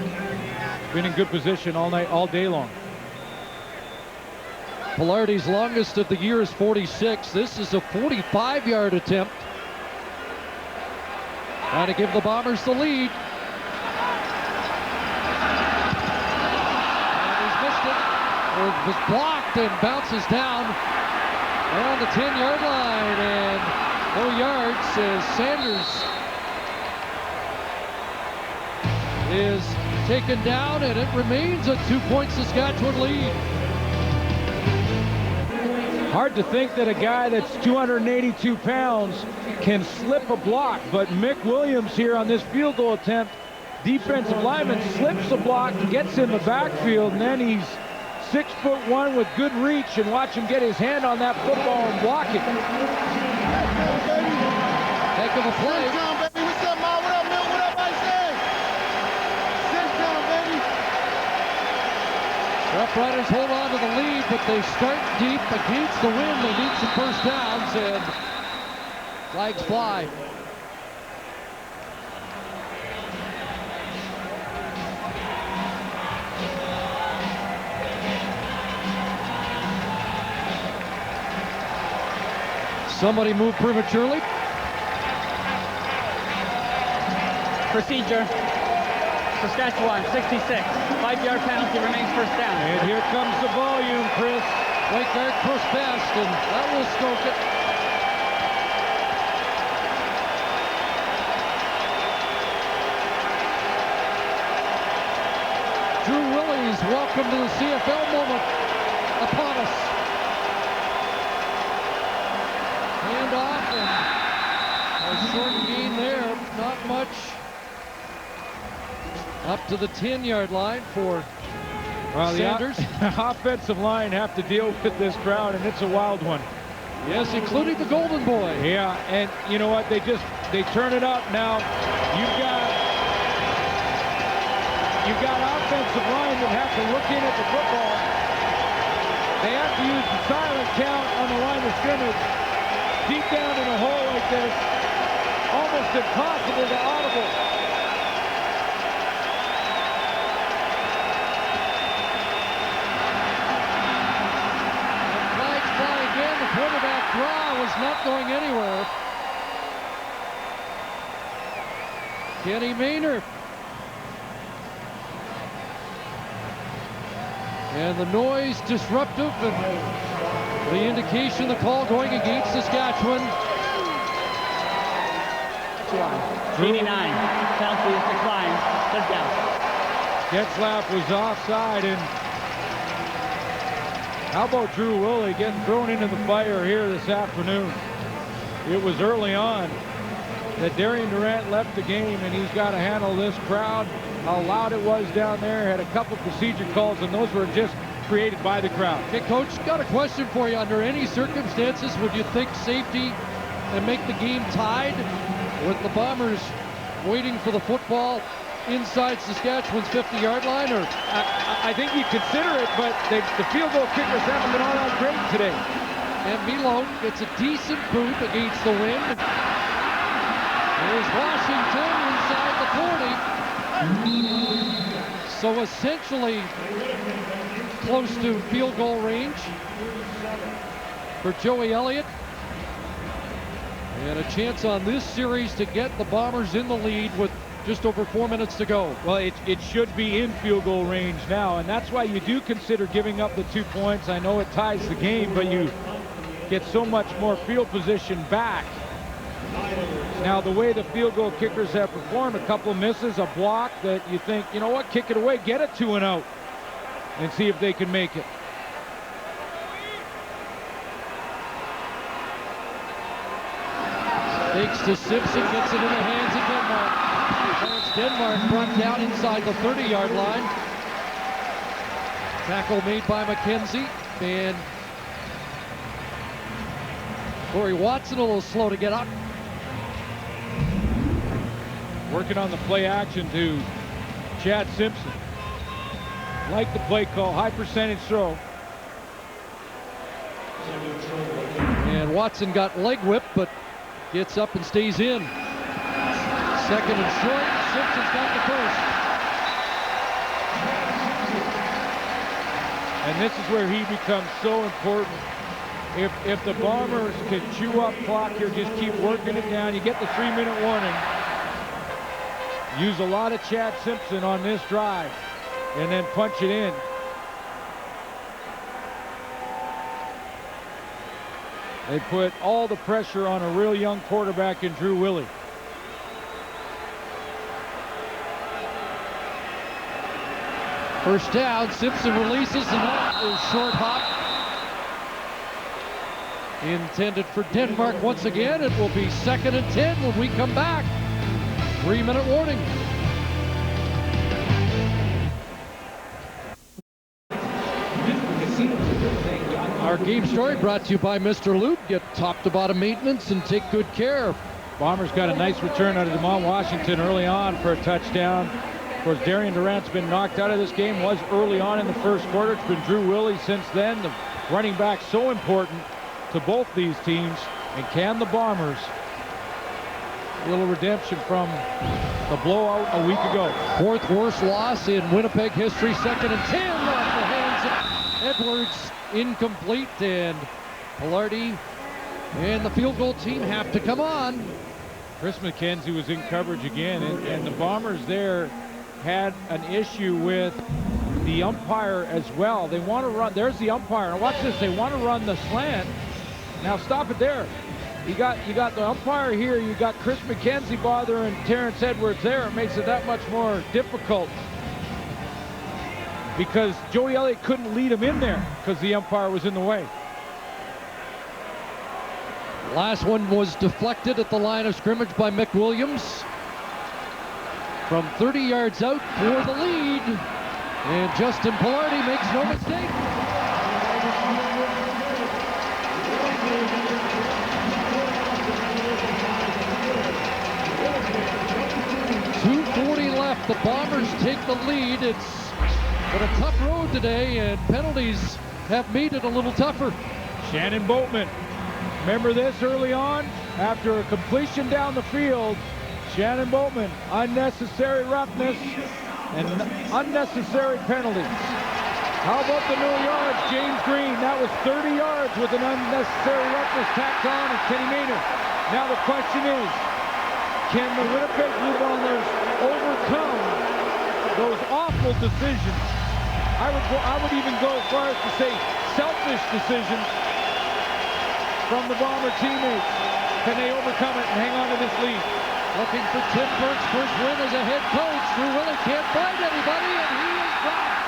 Been in good position all night, all day long. Pilardi's longest of the year is 46. This is a 45-yard attempt. Trying to give the Bombers the lead. And he's missed it. It was blocked and bounces down around the 10-yard line. And no yards as Sanders is taken down, and it remains a 2-point Saskatchewan lead. Hard to think that a guy that's 282 pounds can slip a block, but Mick Williams here on this field goal attempt, defensive lineman, slips a block, gets in the backfield, and then he's 6'1" with good reach, and watch him get his hand on that football and block it. Heck of a play. Roughriders hold on to the lead, but they start deep against the wind. They need some first downs, and flags fly. Somebody moved prematurely. Procedure. Saskatchewan, 66. 5-yard penalty, remains first down. And here comes the volume, Chris. Right guard push fast, and that will stroke it. Drew Willies, welcome to the CFL moment upon us. Hand off, and a short gain there, not much. Up to the 10-yard line for Sanders. The offensive line have to deal with this crowd, and it's a wild one. Yes, including the Golden Boy. Yeah, and you know what? They turn it up now. You've got offensive line that have to look in at the football. They have to use the silent count on the line of scrimmage. Deep down in a hole like this, almost impossible to audible. Flags fly again. The quarterback draw was not going anywhere. Kenny Maynard. And the noise disruptive, and the indication, the call going against Saskatchewan. 89. Penalty is declined. Third down. Getzlaff was offside, and how about Drew Willie getting thrown into the fire here this afternoon? It was early on that Darian Durant left the game, and he's got to handle this crowd. How loud it was down there, had a couple procedure calls, and those were just created by the crowd. Okay, Coach, got a question for you. Under any circumstances, would you think safety and make the game tied with the Bombers waiting for the football inside Saskatchewan's 50-yard line? Or I think you consider it, but the field goal kickers haven't been all that great today. And Milo gets a decent boot against the wind. Here's Washington inside the 40. So essentially close to field goal range for Joey Elliott. And a chance on this series to get the Bombers in the lead with just over 4 minutes to go. Well, it should be in field goal range now, and that's why you do consider giving up the 2 points. I know it ties the game, but you get so much more field position back. Now, the way the field goal kickers have performed, a couple of misses, a block that you think, you know what, kick it away, get it 2 and out, and see if they can make it. Takes to Simpson, gets it in the hands of Denmark. It's Denmark brought down inside the 30-yard line. Tackle made by McKenzie, and Corey Watson a little slow to get up. Working on the play action to Chad Simpson. Like the play call, high percentage throw. And Watson got leg whipped, but gets up and stays in. Second and short, Simpson's got the first. And this is where he becomes so important. If the Bombers can chew up clock here, just keep working it down, you get the 3-minute warning. Use a lot of Chad Simpson on this drive and then punch it in. They put all the pressure on a real young quarterback in Drew Willie. First down, Simpson releases, and that is short hop. Intended for Denmark once again. It will be 2nd and 10 when we come back. 3-minute warning. Our game story brought to you by Mr. Luke. Get top to bottom maintenance and take good care. Bombers got a nice return out of DeMont Washington early on for a touchdown. Of course, Darian Durant's been knocked out of this game, was early on in the first quarter. It's been Drew Willie since then. The running back so important to both these teams. And can the Bombers, a little redemption from the blowout a week ago. 4th worst loss in Winnipeg history. 2nd and 10 off the hands of Edwards. Incomplete, and Pilardi and the field goal team have to come on. Chris McKenzie was in coverage again, and the Bombers there had an issue with the umpire as well. They want to run, there's the umpire, and watch this, they want to run the slant. Now stop it there. You got the umpire here, you got Chris McKenzie bothering Terrence Edwards there. It makes it that much more difficult, because Joey Elliott couldn't lead him in there because the umpire was in the way. Last one was deflected at the line of scrimmage by Mick Williams. from 30 yards out for the lead. And Justin Pilardi makes no mistake. .240 left. The Bombers take the lead. It's been a tough road today, and penalties have made it a little tougher. Shannon Boatman. Remember this early on? After a completion down the field, Shannon Boatman, unnecessary roughness and unnecessary penalties. How about the no yards? James Green, that was 30 yards with an unnecessary roughness tacked on, and Kenny Maynard. Now the question is, can the Winnipeg Blue Bombers overcome those awful decisions? I would even go as far as to say selfish decisions from the Bomber teammates. Can they overcome it and hang on to this lead? Looking for Tim Burke's first win as a head coach. Drew Willie can't find anybody, and he is dropped.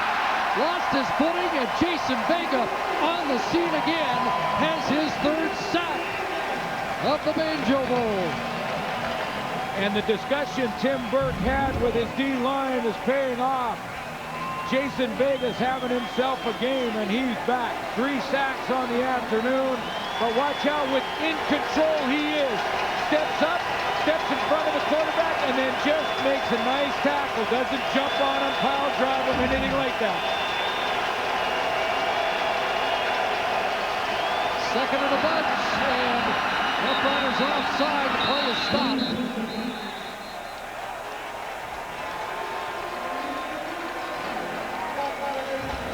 Lost his footing, and Jason Vega on the scene again has his third sack of the Banjo Bowl. And the discussion Tim Burke had with his D-line is paying off. Jason Vega's having himself a game, and he's back. 3 sacks on the afternoon. But watch how in control he is. Steps up, steps in front of the quarterback, and then just makes a nice tackle. Doesn't jump on him, pile drive him, anything like that. Second and a bunch, and Roughriders offside. The play is stopped.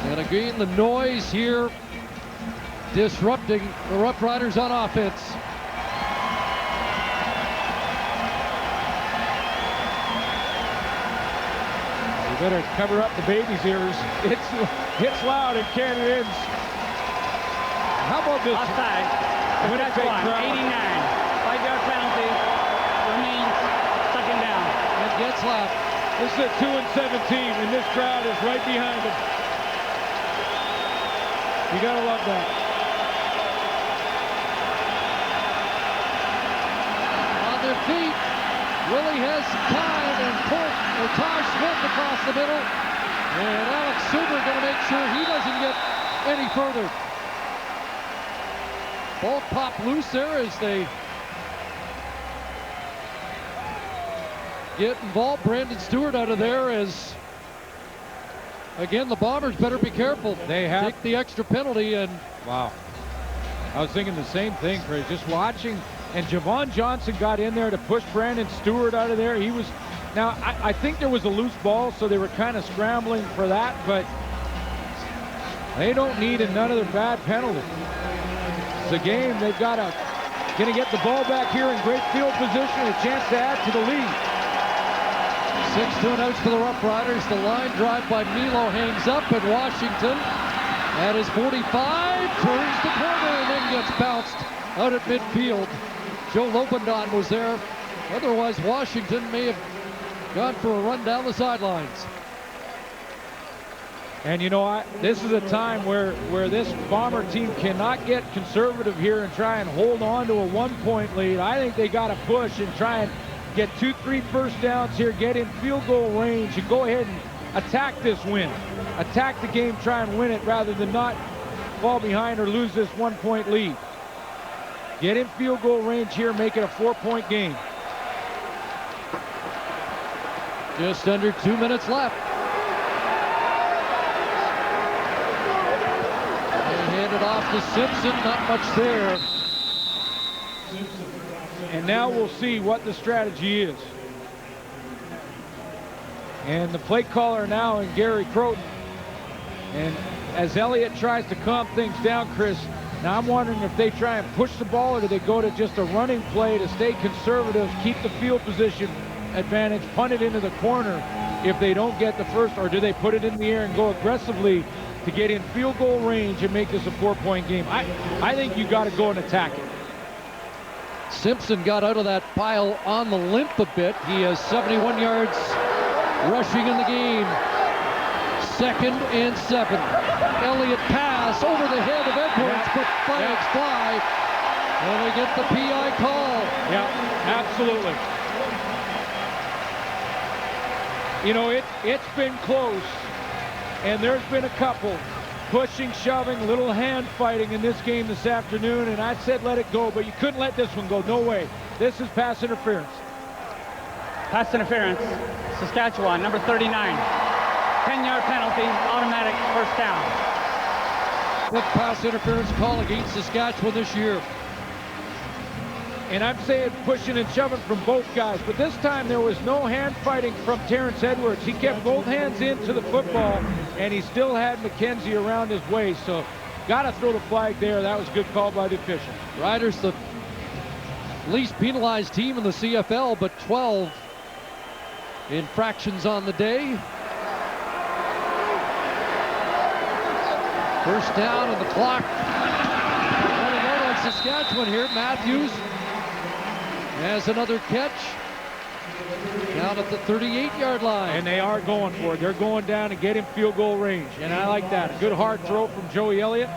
And again, the noise here disrupting the Roughriders on offense. You better cover up the baby's ears. It's loud in Canada. How about this? Offside. Saskatchewan, 89. 5-yard penalty. Remains second down. And Getzlaff. This is a 2-17, and this crowd is right behind him. You gotta love that. On their feet, Willie has some time, and Taj Smith across the middle. And Alex Suber going to make sure he doesn't get any further. Ball popped loose there as they get involved. Brandon Stewart out of there as, again, the Bombers better be careful. They have take the extra penalty, and wow. I was thinking the same thing, Chris. Just watching, and Javon Johnson got in there to push Brandon Stewart out of there. He was, now I think there was a loose ball, so they were kind of scrambling for that, but they don't need another bad penalty. It's a game they've got to get the ball back here in great field position, a chance to add to the lead. 6 2-outs for the Roughriders. The line drive by Milo hangs up, and Washington at his 45 turns the corner and then gets bounced out at midfield. Joe Lobendon was there. Otherwise, Washington may have gone for a run down the sidelines. And you know, this is a time where this Bomber team cannot get conservative here and try and hold on to a 1-point lead. I think they got to push and try and get 2-3 first downs here, get in field goal range, and go ahead and attack this win. Attack the game, try and win it rather than not fall behind or lose this 1-point lead. Get in field goal range here, make it a 4-point game. Just under 2 minutes left. They hand it off to Simpson, not much there. And now we'll see what the strategy is. And the play caller now is Gary Croton. And as Elliott tries to calm things down, Chris, now I'm wondering if they try and push the ball, or do they go to just a running play to stay conservative, keep the field position advantage, punt it into the corner if they don't get the first, or do they put it in the air and go aggressively to get in field goal range and make this a 4-point game? I think you got to go and attack it. Simpson got out of that pile on the limp a bit. He has 71 yards rushing in the game. 2nd and 7. Elliott pass over the head of Edwards, but flags fly, and they get the PI call. Yeah, absolutely. You know, it's been close, and there's been a couple pushing, shoving, little hand fighting in this game this afternoon, and I said let it go, but you couldn't let this one go. No way. This is pass interference. Pass interference. Saskatchewan, number 39. 10-yard penalty, automatic first down. Quick pass interference call against Saskatchewan this year. And I'm saying pushing and shoving from both guys, but this time there was no hand fighting from Terrence Edwards. He kept both hands into the football, and he still had McKenzie around his waist. So got to throw the flag there. That was a good call by the official. Riders, the least penalized team in the CFL, but 12 infractions on the day. First down on the clock. Running out on Saskatchewan here. Matthews has another catch down at the 38-yard line. And they are going for it. They're going down and get him field goal range. And I like that. A good hard throw from Joey Elliott.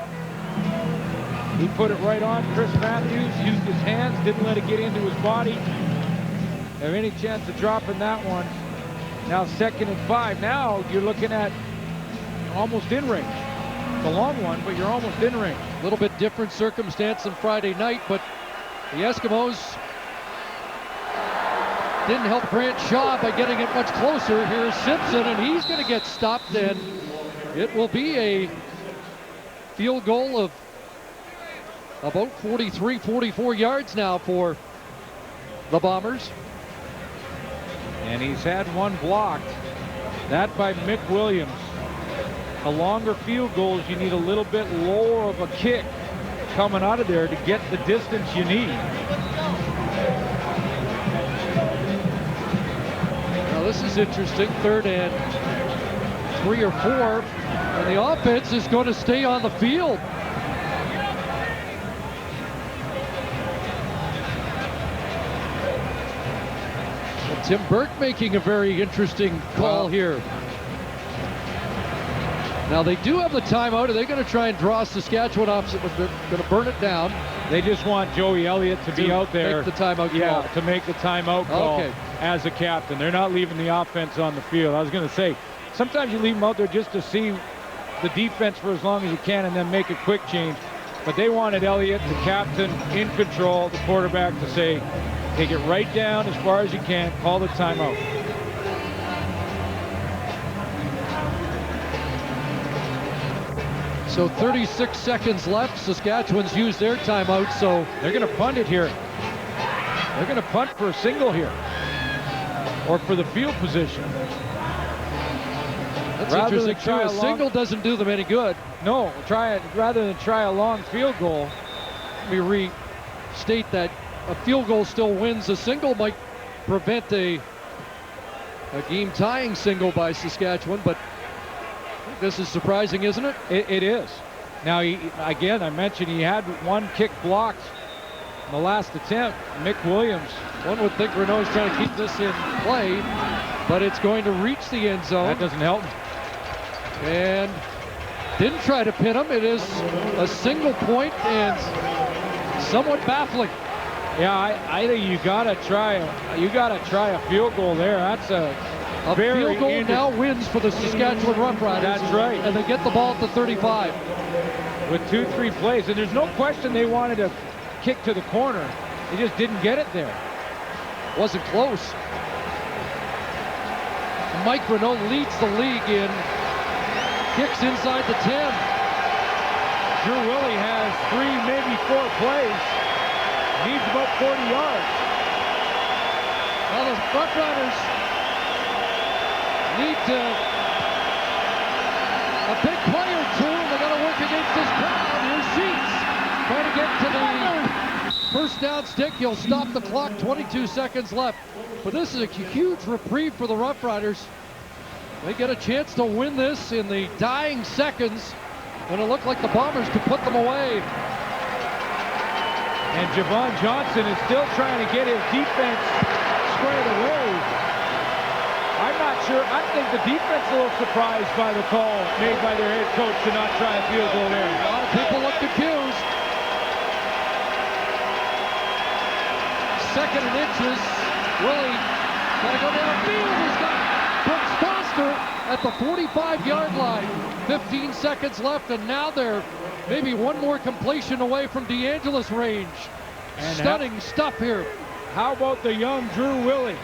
He put it right on. Chris Matthews used his hands, didn't let it get into his body. Have any chance of dropping that one. Now 2nd and 5. Now you're looking at almost in range. It's a long one, but you're almost in range. A little bit different circumstance than Friday night, but the Eskimos didn't help Grant Shaw by getting it much closer. Here's Simpson, and he's going to get stopped, and it will be a field goal of about 43, 44 yards now for the Bombers. And he's had one blocked. That by Mick Williams. A longer field goals, you need a little bit lower of a kick coming out of there to get the distance you need. Now this is interesting. 3rd and 3 or 4, and the offense is going to stay on the field. And Tim Burke making a very interesting call here. Now they do have the timeout. Are they going to try and draw Saskatchewan off? They're going to burn it down. They just want Joey Elliott to be out there. Make the timeout call. Yeah, to make the timeout call as a captain. They're not leaving the offense on the field. I was going to say, sometimes you leave them out there just to see the defense for as long as you can and then make a quick change. But they wanted Elliott, the captain, in control, the quarterback, to say, take it right down as far as you can, call the timeout. So 36 seconds left. Saskatchewan's used their timeout, so they're going to punt it here. They're going to punt for a single here, or for the field position. That's interesting too. A single doesn't do them any good. No, try it rather than try a long field goal. Let me restate that a field goal still wins. A single might prevent a game-tying single by Saskatchewan, but this is surprising, isn't it? It is. Now, again, I mentioned he had one kick blocked in the last attempt. Mick Williams. One would think Renault's trying to keep this in play, but it's going to reach the end zone. That doesn't help him. And didn't try to pin him. It is a single point and somewhat baffling. Yeah, I think you gotta try a field goal there. That's a field goal now wins for the Saskatchewan Roughriders. That's right. And they get the ball at the 35. With 2-3 plays, and there's no question they wanted to kick to the corner. They just didn't get it there. Wasn't close. Mike Renault leads the league in kicks inside the 10. Drew Willie has 3, maybe 4 plays. Needs about 40 yards. Well, the Roughriders need a big play or two, and they got to work against this crowd. Here's Sheets trying to get to the first down stick. He'll stop the clock. 22 seconds left. But this is a huge reprieve for the Roughriders. They get a chance to win this in the dying seconds when it looked like the Bombers could put them away. And Javon Johnson is still trying to get his defense squared away. I'm not sure. I think the defense is a little surprised by the call made by their head coach to not try a field goal there. A lot of people look confused. 2nd and inches. Willie got to go downfield. He's got Brooks at the 45-yard line. 15 seconds left, and now they're maybe one more completion away from DeAngelis range. And stunning stuff here. How about the young Drew Willie?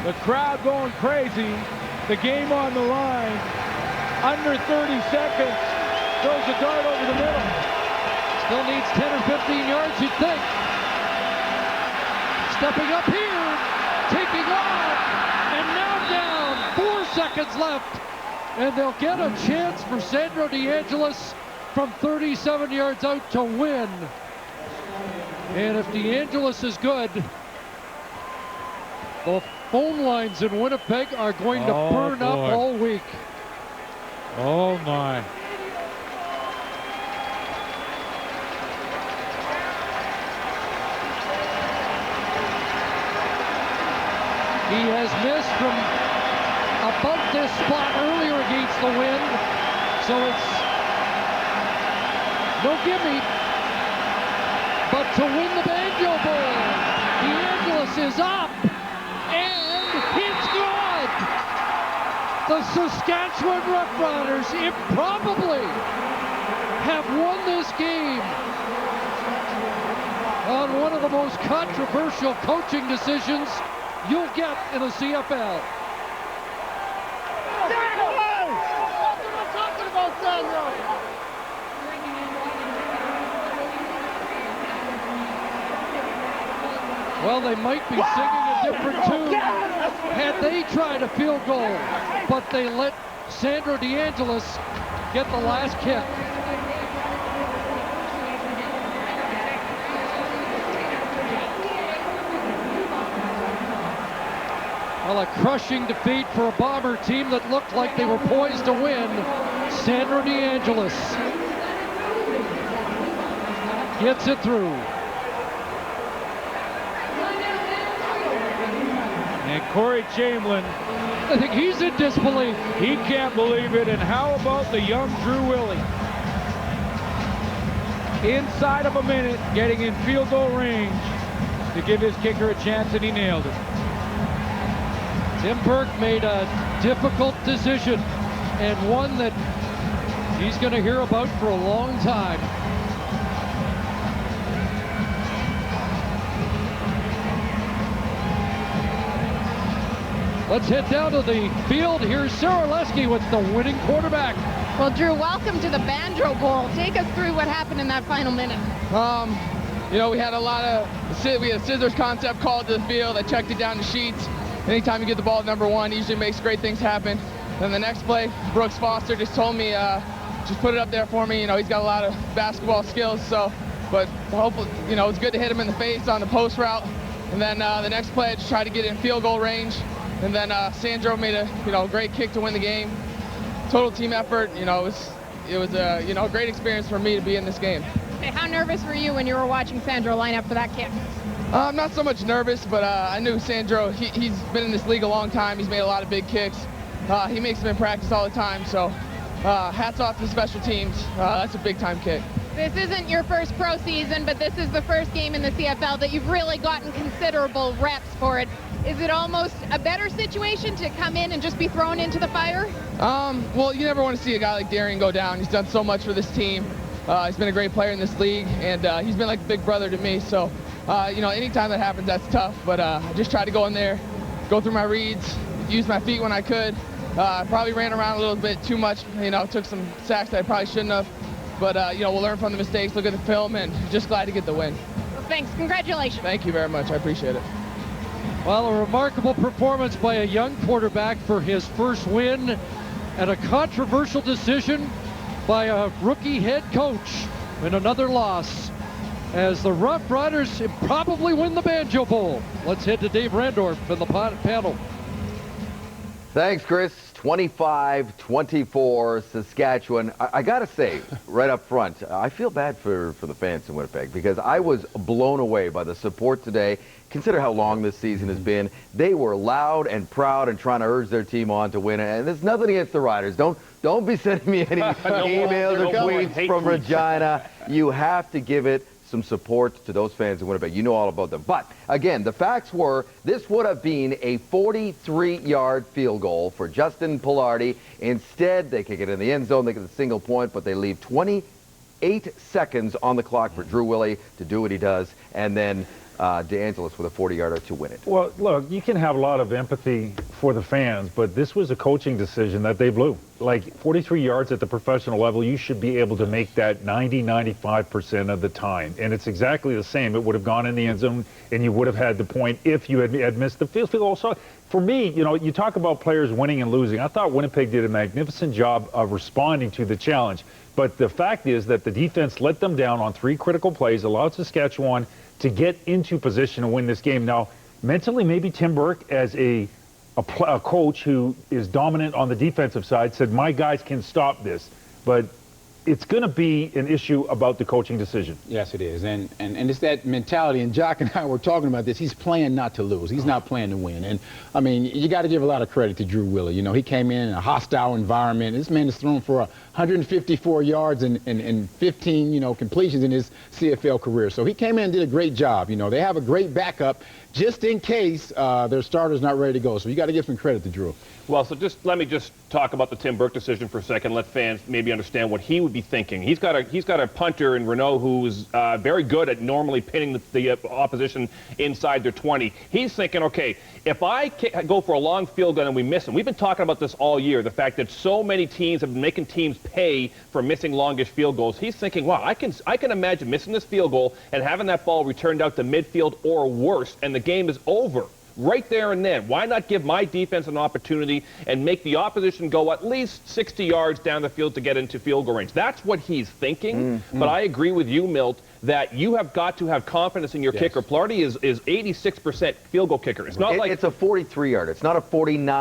The crowd going crazy. The game on the line. Under 30 seconds. Throws a dart over the middle. Still needs 10 or 15 yards, you'd think. Stepping up here. Taking off. And now down. 4 seconds left. And they'll get a chance for Sandro DeAngelis from 37 yards out to win. And if DeAngelis is good, the phone lines in Winnipeg are going to burn up all week. Oh, my. He has missed from about this spot earlier against the wind, so it's no gimme. But to win the Banjo Bowl, DeAngelis is up, and it's good. The Saskatchewan Roughriders improbably have won this game on one of the most controversial coaching decisions you'll get in a CFL. Well, they might be singing a different tune had they tried a field goal, but they let Sandro DeAngelis get the last kick. Well, a crushing defeat for a Bomber team that looked like they were poised to win. Sandro DeAngelis gets it through. And Corey Chamberlain, I think he's in disbelief. he can't believe it. And how about the young Drew Willie? Inside of a minute, getting in field goal range to give his kicker a chance, and he nailed it. Tim Burke made a difficult decision, and one that he's going to hear about for a long time. Let's head down to the field. Here's Sarah Lesky with the winning quarterback. Well, Drew, welcome to the Banjo Bowl. Take us through what happened in that final minute. You know, we had a scissors concept called to the field. I checked it down to sheets. Anytime you get the ball at number one, it usually makes great things happen. Then the next play, Brooks Foster just told me, just put it up there for me. You know, he's got a lot of basketball skills, so, but hopefully, you know, it's good to hit him in the face on the post route. And then the next play, I just tried to get in field goal range. And then Sandro made a great kick to win the game. Total team effort. You know, it was a great experience for me to be in this game. Okay, how nervous were you when you were watching Sandro line up for that kick? I'm not so much nervous, but I knew Sandro. He's been in this league a long time. He's made a lot of big kicks. He makes them in practice all the time. So hats off to the special teams. That's a big time kick. This isn't your first pro season, but this is the first game in the CFL that you've really gotten considerable reps for it. Is it almost a better situation to come in and just be thrown into the fire? Well, you never want to see a guy like Darian go down. He's done so much for this team. He's been a great player in this league, and he's been like a big brother to me. So, anytime that happens, that's tough. But I just tried to go in there, go through my reads, use my feet when I could. Probably ran around a little bit too much. Took some sacks that I probably shouldn't have. But, we'll learn from the mistakes, look at the film, and just glad to get the win. Well, thanks. Congratulations. Thank you very much. I appreciate it. Well, a remarkable performance by a young quarterback for his first win, and a controversial decision by a rookie head coach in another loss, as the Roughriders probably win the Banjo Bowl. Let's head to Dave Randorf in the panel. Thanks, Chris. 25-24 Saskatchewan. I got to say, right up front, I feel bad for the fans in Winnipeg, because I was blown away by the support today. Consider how long this season has been. They were loud and proud and trying to urge their team on to win. And there's nothing against the Riders. Don't be sending me any emails or tweets from Regina. You have to give it some support to those fans in Winnipeg. You know all about them. But, again, the facts were this would have been a 43-yard field goal for Justin Pilardi. Instead, they kick it in the end zone. They get a single point, but they leave 28 seconds on the clock for Drew Willie to do what he does. And then DeAngelis with a 40-yarder to win it. Well, look, you can have a lot of empathy for the fans, but this was a coaching decision that they blew. Like 43 yards at the professional level, you should be able to make that 90-95% of the time. And it's exactly the same. It would have gone in the end zone, and you would have had the point if you had missed the field goal. So for me, you know, you talk about players winning and losing. I thought Winnipeg did a magnificent job of responding to the challenge. But the fact is that the defense let them down on 3 critical plays, allowed Saskatchewan to get into position and win this game. Now, mentally, maybe Tim Burke, as a coach who is dominant on the defensive side, said, my guys can stop this. But it's going to be an issue about the coaching decision. Yes, it is. And it's that mentality. And Jock and I were talking about this. He's playing not to lose. He's not playing to win. And, I mean, you got to give a lot of credit to Drew Willie. You know, he came in a hostile environment. This man has thrown for 154 yards and 15, you know, completions in his CFL career. So he came in and did a great job. You know, they have a great backup just in case their starter's not ready to go. So you got to give some credit to Drew. Well, so let me talk about the Tim Burke decision for a second. Let fans maybe understand what he would be thinking. He's got a punter in Renault who's very good at normally pinning the opposition inside their 20. He's thinking, okay, if I go for a long field goal and we miss him, we've been talking about this all year, the fact that so many teams have been making teams pay for missing longish field goals. He's thinking, wow, I can imagine missing this field goal and having that ball returned out to midfield or worse, and the game is over. Right there and then. Why not give my defense an opportunity and make the opposition go at least 60 yards down the field to get into field goal range? That's what he's thinking. But I agree with you, Milt, that you have got to have confidence in your kicker. Pilardi is 86% field goal kicker. It's not like it's a 43-yarder. It's not a 49.